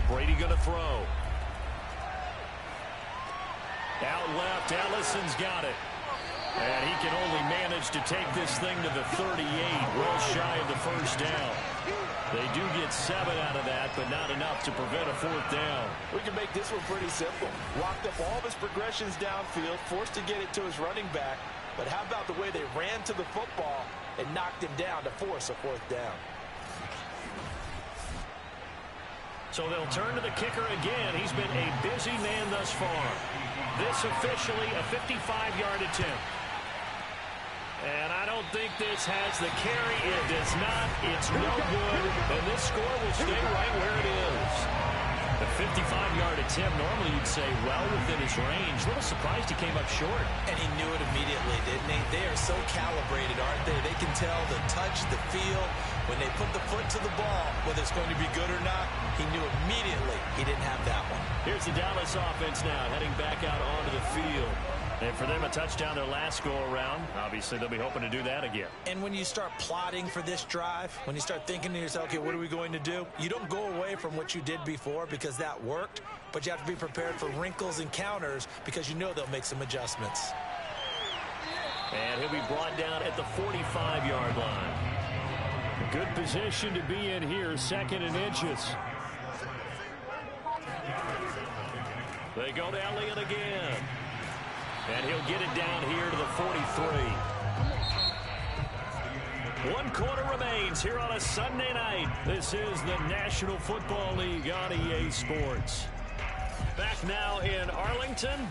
Brady going to throw. Out left, Ellison's got it. And he can only manage to take this thing to the 38, well shy of the first down. They do get 7 out of that, but not enough to prevent a fourth down. We can make this one pretty simple. Locked up all of his progressions downfield, forced to get it to his running back. But how about the way they ran to the football and knocked him down to force a fourth down? So they'll turn to the kicker again. He's been a busy man thus far. This officially a 55-yard attempt. And I don't think this has the carry. It does not. It's no good. And this score will stay right where it is. The 55-yard attempt, normally you'd say well within his range. A little surprised he came up short. And he knew it immediately, didn't he? They are so calibrated, aren't they? They can tell the touch, the feel. When they put the foot to the ball, whether it's going to be good or not, he knew immediately he didn't have that one. Here's the Dallas offense now, heading back out onto the field. And for them, a touchdown their last go-around. Obviously, they'll be hoping to do that again. And when you start plotting for this drive, when you start thinking to yourself, okay, what are we going to do? You don't go away from what you did before because that worked, but you have to be prepared for wrinkles and counters because you know they'll make some adjustments. And he'll be brought down at the 45-yard line. Good position to be in here, 2nd and inches. They go to Elliott again. And he'll get it down here to the 43. 1 quarter remains here on a Sunday night. This is the National Football League on EA Sports. Back now in Arlington.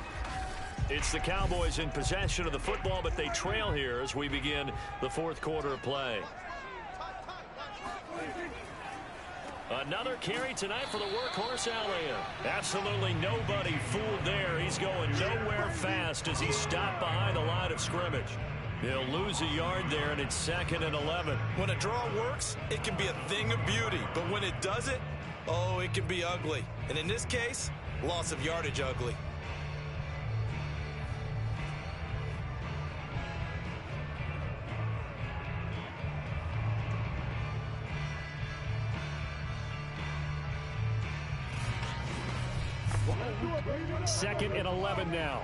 It's the Cowboys in possession of the football, but they trail here as we begin the 4th quarter of play. Another carry tonight for the workhorse Elliott. Absolutely nobody fooled there. He's going nowhere fast as he's stopped behind the line of scrimmage. He'll lose a yard there, and it's 2nd and 11. When a draw works, it can be a thing of beauty. But when it doesn't, oh, it can be ugly. And in this case, loss of yardage ugly. Second and 11 now.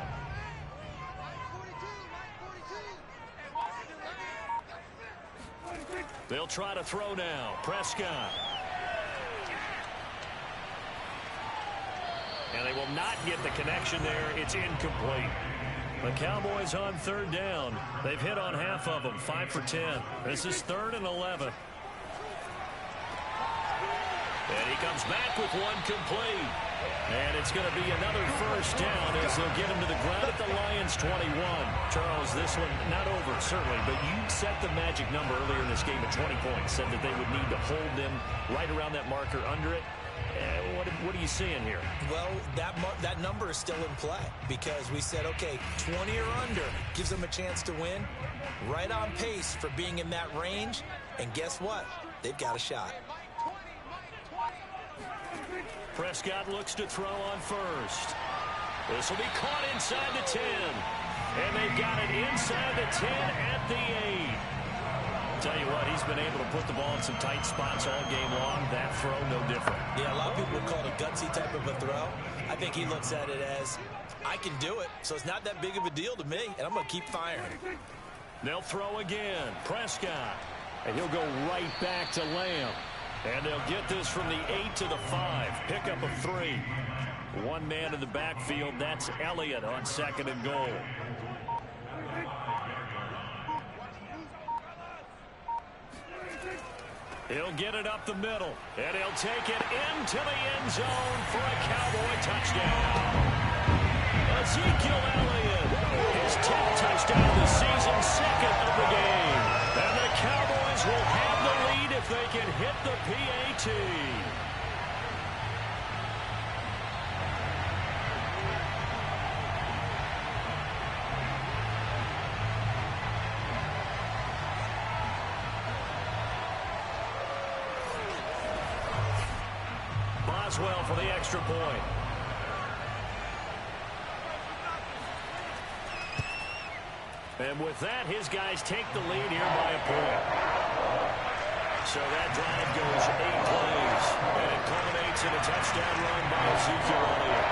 They'll try to throw now. Prescott. And they will not get the connection there. It's incomplete. The Cowboys on 3rd down. They've hit on half of them, 5 for 10. This is 3rd and 11. And he comes back with one complete. And it's going to be another first down as they'll get him to the ground at the Lions' 21. Charles, this one not over, certainly, but you set the magic number earlier in this game at 20 points, said that they would need to hold them right around that marker under it. What are you seeing here? Well, that number is still in play because we said, okay, 20 or under gives them a chance to win. Right on pace for being in that range. And guess what? They've got a shot. Prescott looks to throw on first. This will be caught inside the 10. And they've got it inside the 10 at the 8. Tell you what, he's been able to put the ball in some tight spots all game long. That throw, no different. Yeah, a lot of people would call it a gutsy type of a throw. I think he looks at it as, I can do it, so it's not that big of a deal to me, and I'm going to keep firing. They'll throw again. Prescott. And he'll go right back to Lamb. And they'll get this from the 8 to the 5. Pickup of 3. One man in the backfield. That's Elliott on 2nd and goal. He'll get it up the middle. And he'll take it into the end zone for a Cowboy touchdown. Ezekiel Elliott. His 10th touchdown of the season, 2nd of the game. And the Cowboys will have the lead if they can hit the PAT. Boswell for the extra point. And with that, his guys take the lead here by a point. So that drive goes 8 plays, and it culminates in a touchdown run by Ezekiel Elliott.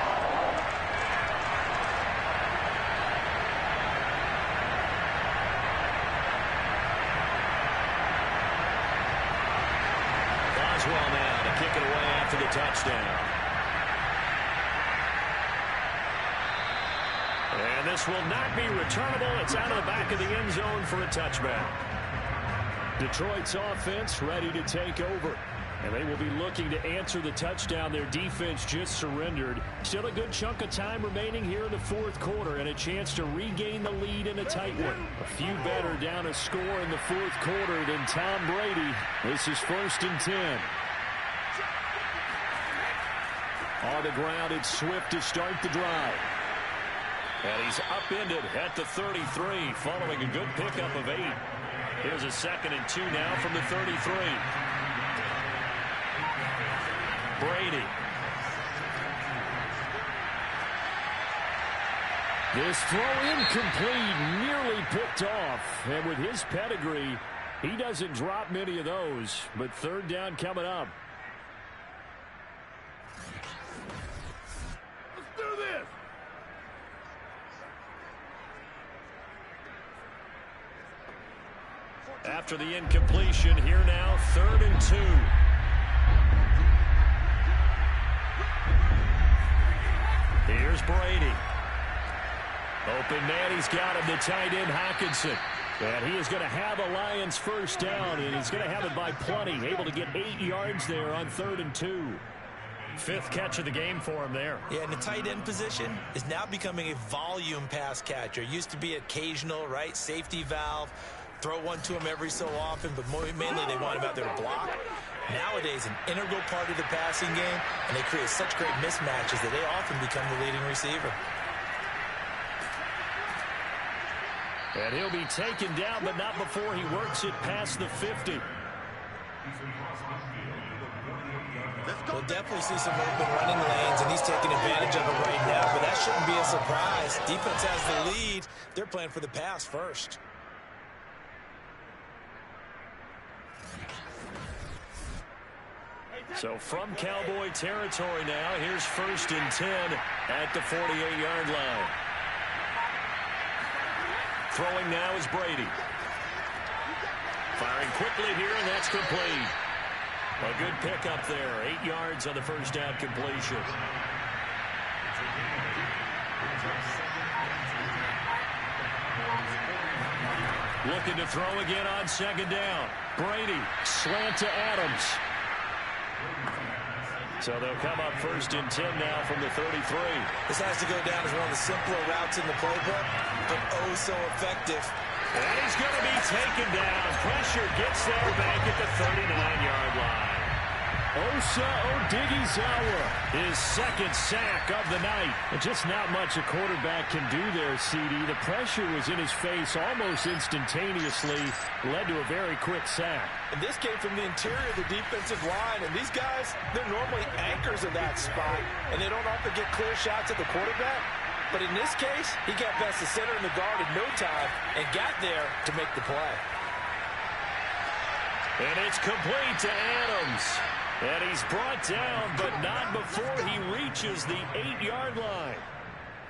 Boswell now to kick it away after the touchdown. And this will not be returnable. It's out of the back of the end zone for a touchback. Detroit's offense ready to take over. And they will be looking to answer the touchdown their defense just surrendered. Still a good chunk of time remaining here in the 4th quarter and a chance to regain the lead in a tight one. A few better down a score in the 4th quarter than Tom Brady. This is 1st and 10. On the ground, it's Swift to start the drive. And he's upended at the 33 following a good pickup of 8. Here's a 2nd and 2 now from the 33. Brady. This throw incomplete, nearly picked off. And with his pedigree, he doesn't drop many of those. But 3rd down coming up. Let's do this. After the incompletion, here now, 3rd and 2. Here's Brady. Open man, he's got him, the tight end Hockenson. And he is going to have a Lions first down, and he's going to have it by plenty. Able to get 8 yards there on 3rd and 2. 5th catch of the game for him there. Yeah, and the tight end position is now becoming a volume pass catcher. Used to be occasional, right? Safety valve. Throw one to him every so often, but mainly they want him out there to block. Nowadays, an integral part of the passing game, and they create such great mismatches that they often become the leading receiver. And he'll be taken down, but not before he works it past the 50. We'll definitely see some open running lanes, and he's taking advantage of it right now, but that shouldn't be a surprise. Defense has the lead. They're playing for the pass first. So from Cowboy territory now, here's 1st and 10 at the 48-yard line. Throwing now is Brady. Firing quickly here, and that's complete. A good pickup there. 8 yards on the first down completion. Looking to throw again on 2nd down. Brady, slant to Adams. So they'll come up 1st and 10 now from the 33. This has to go down as one of the simpler routes in the playbook, but oh so effective. And he's going to be taken down. Pressure gets there back at the 39-yard line. Osa Odighizuwa, his 2nd sack of the night. And just not much a quarterback can do there, CD. The pressure was in his face almost instantaneously, led to a very quick sack. And this came from the interior of the defensive line. And these guys, they're normally anchors of that spot, and they don't often get clear shots at the quarterback. But in this case, he got past the center and the guard in no time and got there to make the play. And it's complete to Adams. And he's brought down, but not before he reaches the 8-yard line.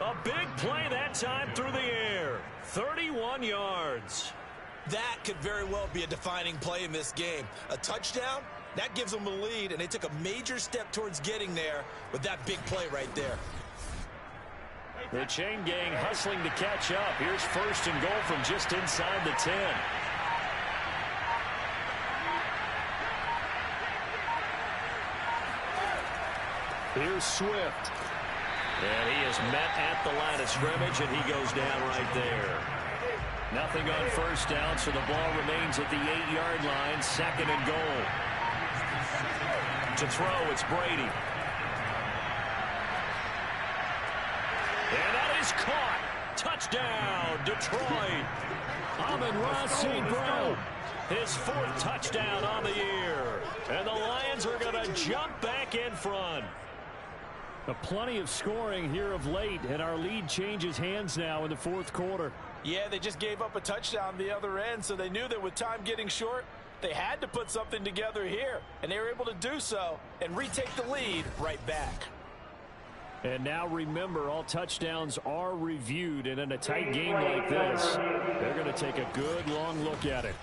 A big play that time through the air. 31 yards. That could very well be a defining play in this game. A touchdown, that gives them a lead, and they took a major step towards getting there with that big play right there. The chain gang hustling to catch up. Here's 1st and goal from just inside the 10. Here's Swift. And he is met at the line of scrimmage, and he goes down right there. Nothing on 1st down, so the ball remains at the 8-yard line. 2nd and goal. To throw, it's Brady. And that is caught. Touchdown, Detroit. Amon-Ra St. Brown. His 4th touchdown on the year. And the Lions are going to jump back in front. Plenty of scoring here of late, and our lead changes hands now in the 4th quarter. Yeah, they just gave up a touchdown the other end, so they knew that with time getting short, they had to put something together here, and they were able to do so and retake the lead right back. And now remember, all touchdowns are reviewed, and in a tight game like this, they're going to take a good long look at it.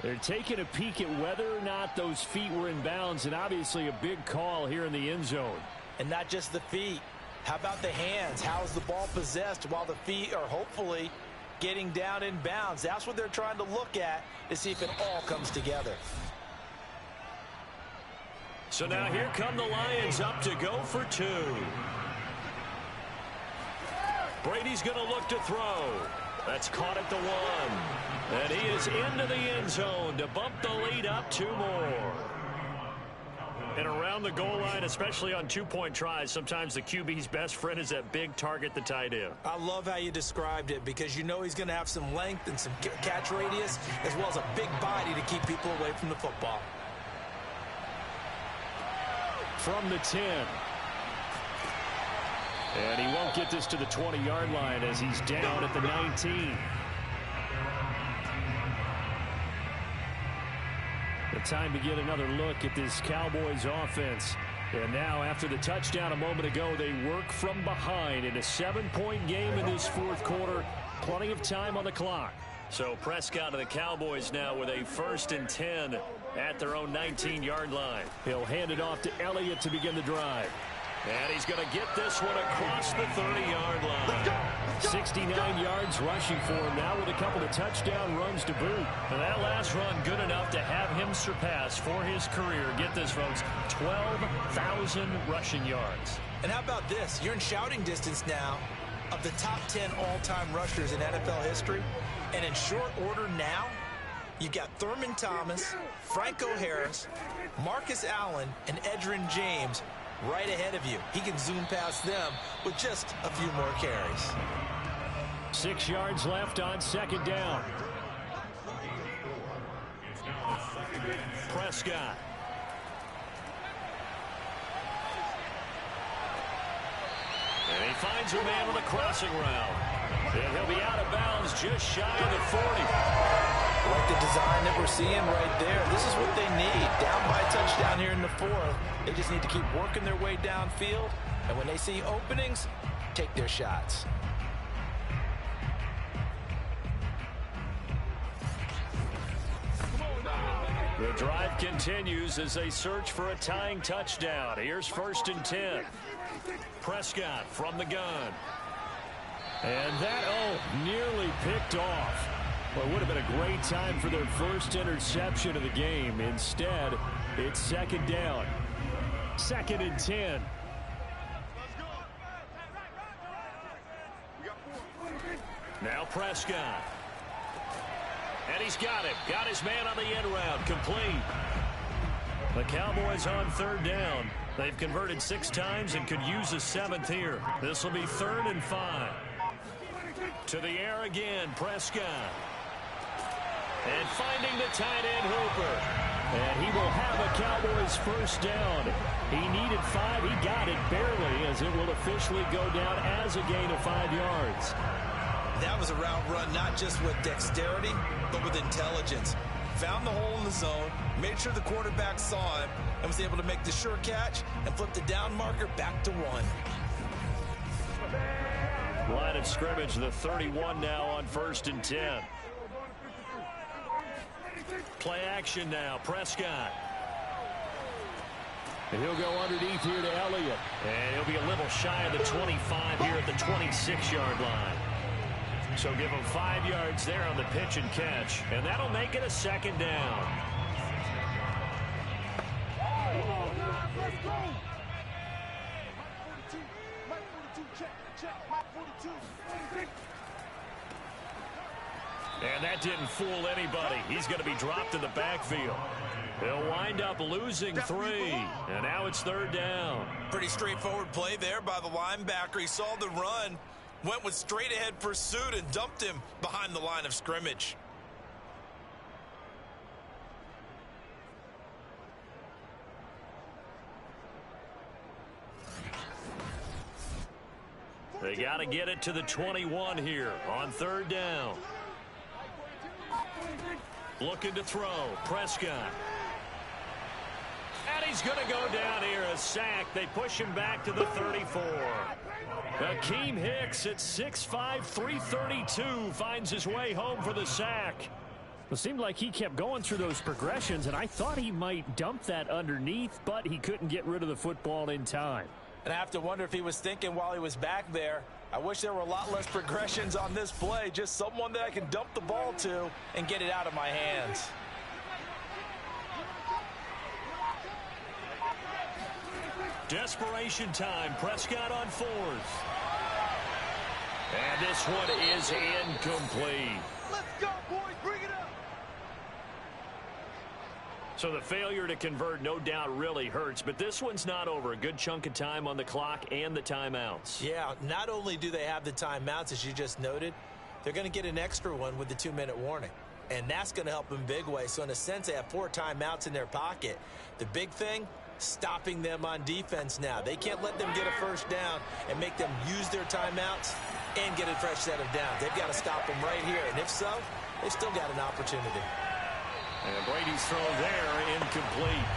They're taking a peek at whether or not those feet were in bounds, and obviously a big call here in the end zone. And not just the feet. How about the hands? How is the ball possessed while the feet are hopefully getting down in bounds? That's what they're trying to look at to see if it all comes together. So now here come the Lions up to go for 2. Brady's going to look to throw. That's caught at the 1. And he is into the end zone to bump the lead up 2 more. And around the goal line, especially on 2-point tries, sometimes the QB's best friend is that big target, the tight end. I love how you described it, because you know he's going to have some length and some catch radius, as well as a big body to keep people away from the football. From the 10. And he won't get this to the 20-yard line as he's down at the 19. The time to get another look at this Cowboys offense. And now, after the touchdown a moment ago, they work from behind in a 7-point game in this 4th quarter. Plenty of time on the clock. So Prescott and the Cowboys now with a 1st and 10 at their own 19-yard line. He'll hand it off to Elliott to begin the drive. And he's going to get this one across the 30-yard line. 69 yards rushing for him now with a couple of touchdown runs to boot. And that last run good enough to have him surpass for his career, get this, folks, 12,000 rushing yards. And how about this? You're in shouting distance now of the top 10 all-time rushers in NFL history. And in short order now, you've got Thurman Thomas, Franco Harris, Marcus Allen, and Edgerrin James right ahead of you. He can zoom past them with just a few more carries. 6 yards left on second down. Prescott. And he finds a man with a crossing route. And he'll be out of bounds just shy of the 40. Like the design that we're seeing right there. This is what they need. Down by a touchdown here in the fourth. They just need to keep working their way downfield. And when they see openings, take their shots. The drive continues as they search for a tying touchdown. Here's 1st and 10. Prescott from the gun. And that, nearly picked off. Well, it would have been a great time for their first interception of the game. Instead, it's second down. 2nd and 10. Now Prescott. And he's got him. Got his man on the end round. Complete. The Cowboys on 3rd down. They've converted 6 times and could use a 7th here. This will be 3rd and 5. To the air again, Prescott. And finding the tight end Hooper. And he will have a Cowboys first down. He needed 5. He got it barely, as it will officially go down as a gain of 5 yards. That was a route run not just with dexterity, but with intelligence. Found the hole in the zone, made sure the quarterback saw him, and was able to make the sure catch and flip the down marker back to 1. Line of scrimmage, the 31 now on 1st and 10. Play action now, Prescott. And he'll go underneath here to Elliott. And he'll be a little shy of the 25 here at the 26-yard line. So give him 5 yards there on the pitch and catch. And that'll make it a 2nd down. And that didn't fool anybody. He's going to be dropped in the backfield. They'll wind up losing 3. And now it's 3rd down. Pretty straightforward play there by the linebacker. He saw the run, went with straight-ahead pursuit, and dumped him behind the line of scrimmage. They got to get it to the 21 here on 3rd down. Looking to throw. Prescott. And he's going to go down here. A sack. They push him back to the 34. Akeem Hicks at 6'5", 332 finds his way home for the sack. It seemed like he kept going through those progressions, and I thought he might dump that underneath, but he couldn't get rid of the football in time. And I have to wonder if he was thinking while he was back there, I wish there were a lot less progressions on this play. Just someone that I can dump the ball to and get it out of my hands. Desperation time. Prescott on 4th. And this one is incomplete. Let's go, boys. Bring it up. So the failure to convert no doubt really hurts, but this one's not over. A good chunk of time on the clock and the timeouts. Yeah, not only do they have the timeouts, as you just noted, they're going to get an extra one with the 2-minute warning. And that's going to help them big way. So in a sense, they have 4 timeouts in their pocket. The big thing, stopping them on defense now. They can't let them get a first down and make them use their timeouts and get a fresh set of downs. They've got to stop them right here. And if so, they've still got an opportunity. And Brady's throw there, incomplete.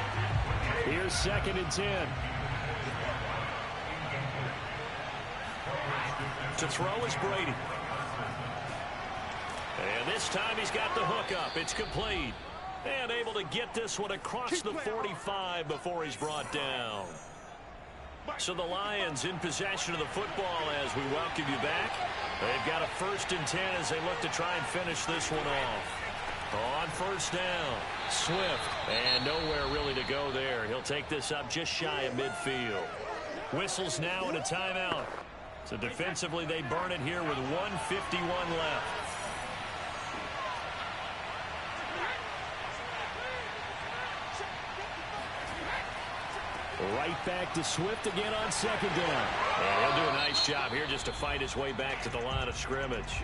Here's 2nd and 10. To throw is Brady. And this time he's got the hook up. It's complete. And able to get this one across the 45 before he's brought down. So the Lions in possession of the football as we welcome you back. They've got a 1st and 10 as they look to try and finish this one off. On 1st down, Swift, and nowhere really to go there. He'll take this up just shy of midfield. Whistles now and a timeout. So defensively they burn it here with 1:51 left. Right back to Swift again on 2nd down. And he'll do a nice job here just to fight his way back to the line of scrimmage.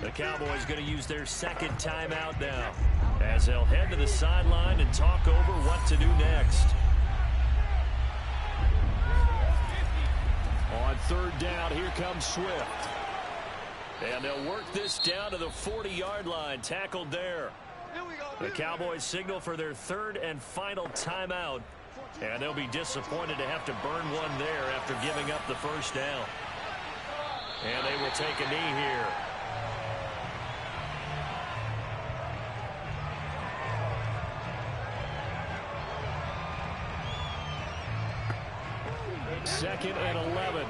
The Cowboys going to use their 2nd timeout now as they'll head to the sideline and talk over what to do next. On 3rd down, here comes Swift. And they'll work this down to the 40-yard line, tackled there. The Cowboys signal for their 3rd and final timeout. And they'll be disappointed to have to burn one there after giving up the 1st down. And they will take a knee here. Second and 11.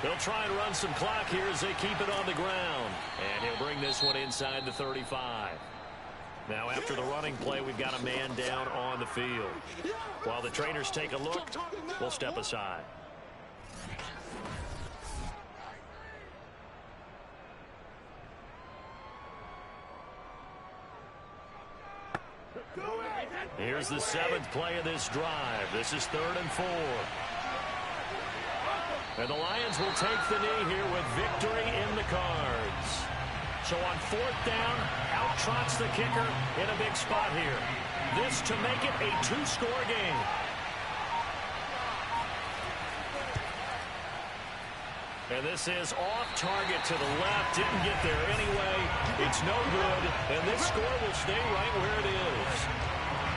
They'll try and run some clock here as they keep it on the ground. And he'll bring this one inside the 35. Now after the running play, we've got a man down on the field. While the trainers take a look, we'll step aside. Here's the 7th play of this drive. This is 3rd and 4. And the Lions will take the knee here with victory in the cards. So on 4th down, out trots the kicker in a big spot here. This to make it a 2-score game. And this is off target to the left. Didn't get there anyway. It's no good. And this score will stay right where it is.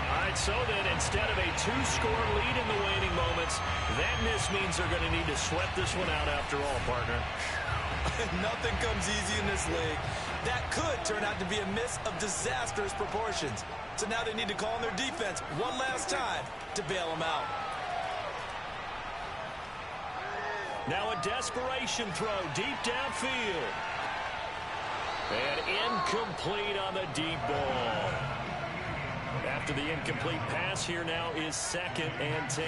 All right, so then instead of a 2-score lead in the waning moments, that miss means they're going to need to sweat this one out after all, partner. Nothing comes easy in this league. That could turn out to be a miss of disastrous proportions. So now they need to call on their defense one last time to bail them out. Now a desperation throw deep downfield. And incomplete on the deep ball. After the incomplete pass, here now is 2nd and 10.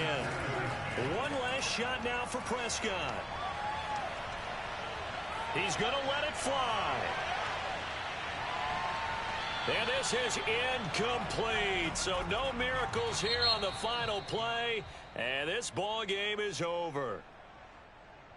One last shot now for Prescott. He's going to let it fly. And this is incomplete. So no miracles here on the final play. And this ball game is over.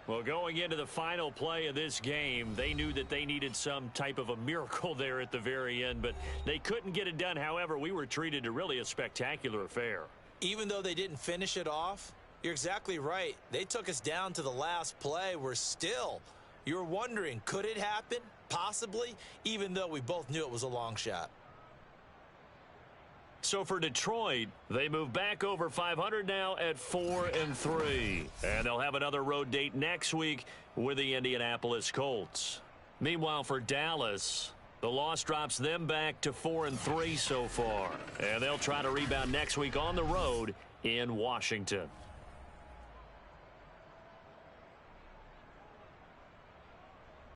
Well, going into the final play of this game, they knew that they needed some type of a miracle there at the very end, but they couldn't get it done. However, we were treated to really a spectacular affair. Even though they didn't finish it off, you're exactly right. They took us down to the last play. We're still, you're wondering, could it happen? Possibly, even though we both knew it was a long shot. So for Detroit, they move back over 500 now at 4-3. And they'll have another road date next week with the Indianapolis Colts. Meanwhile, for Dallas, the loss drops them back to 4-3 so far. And they'll try to rebound next week on the road in Washington.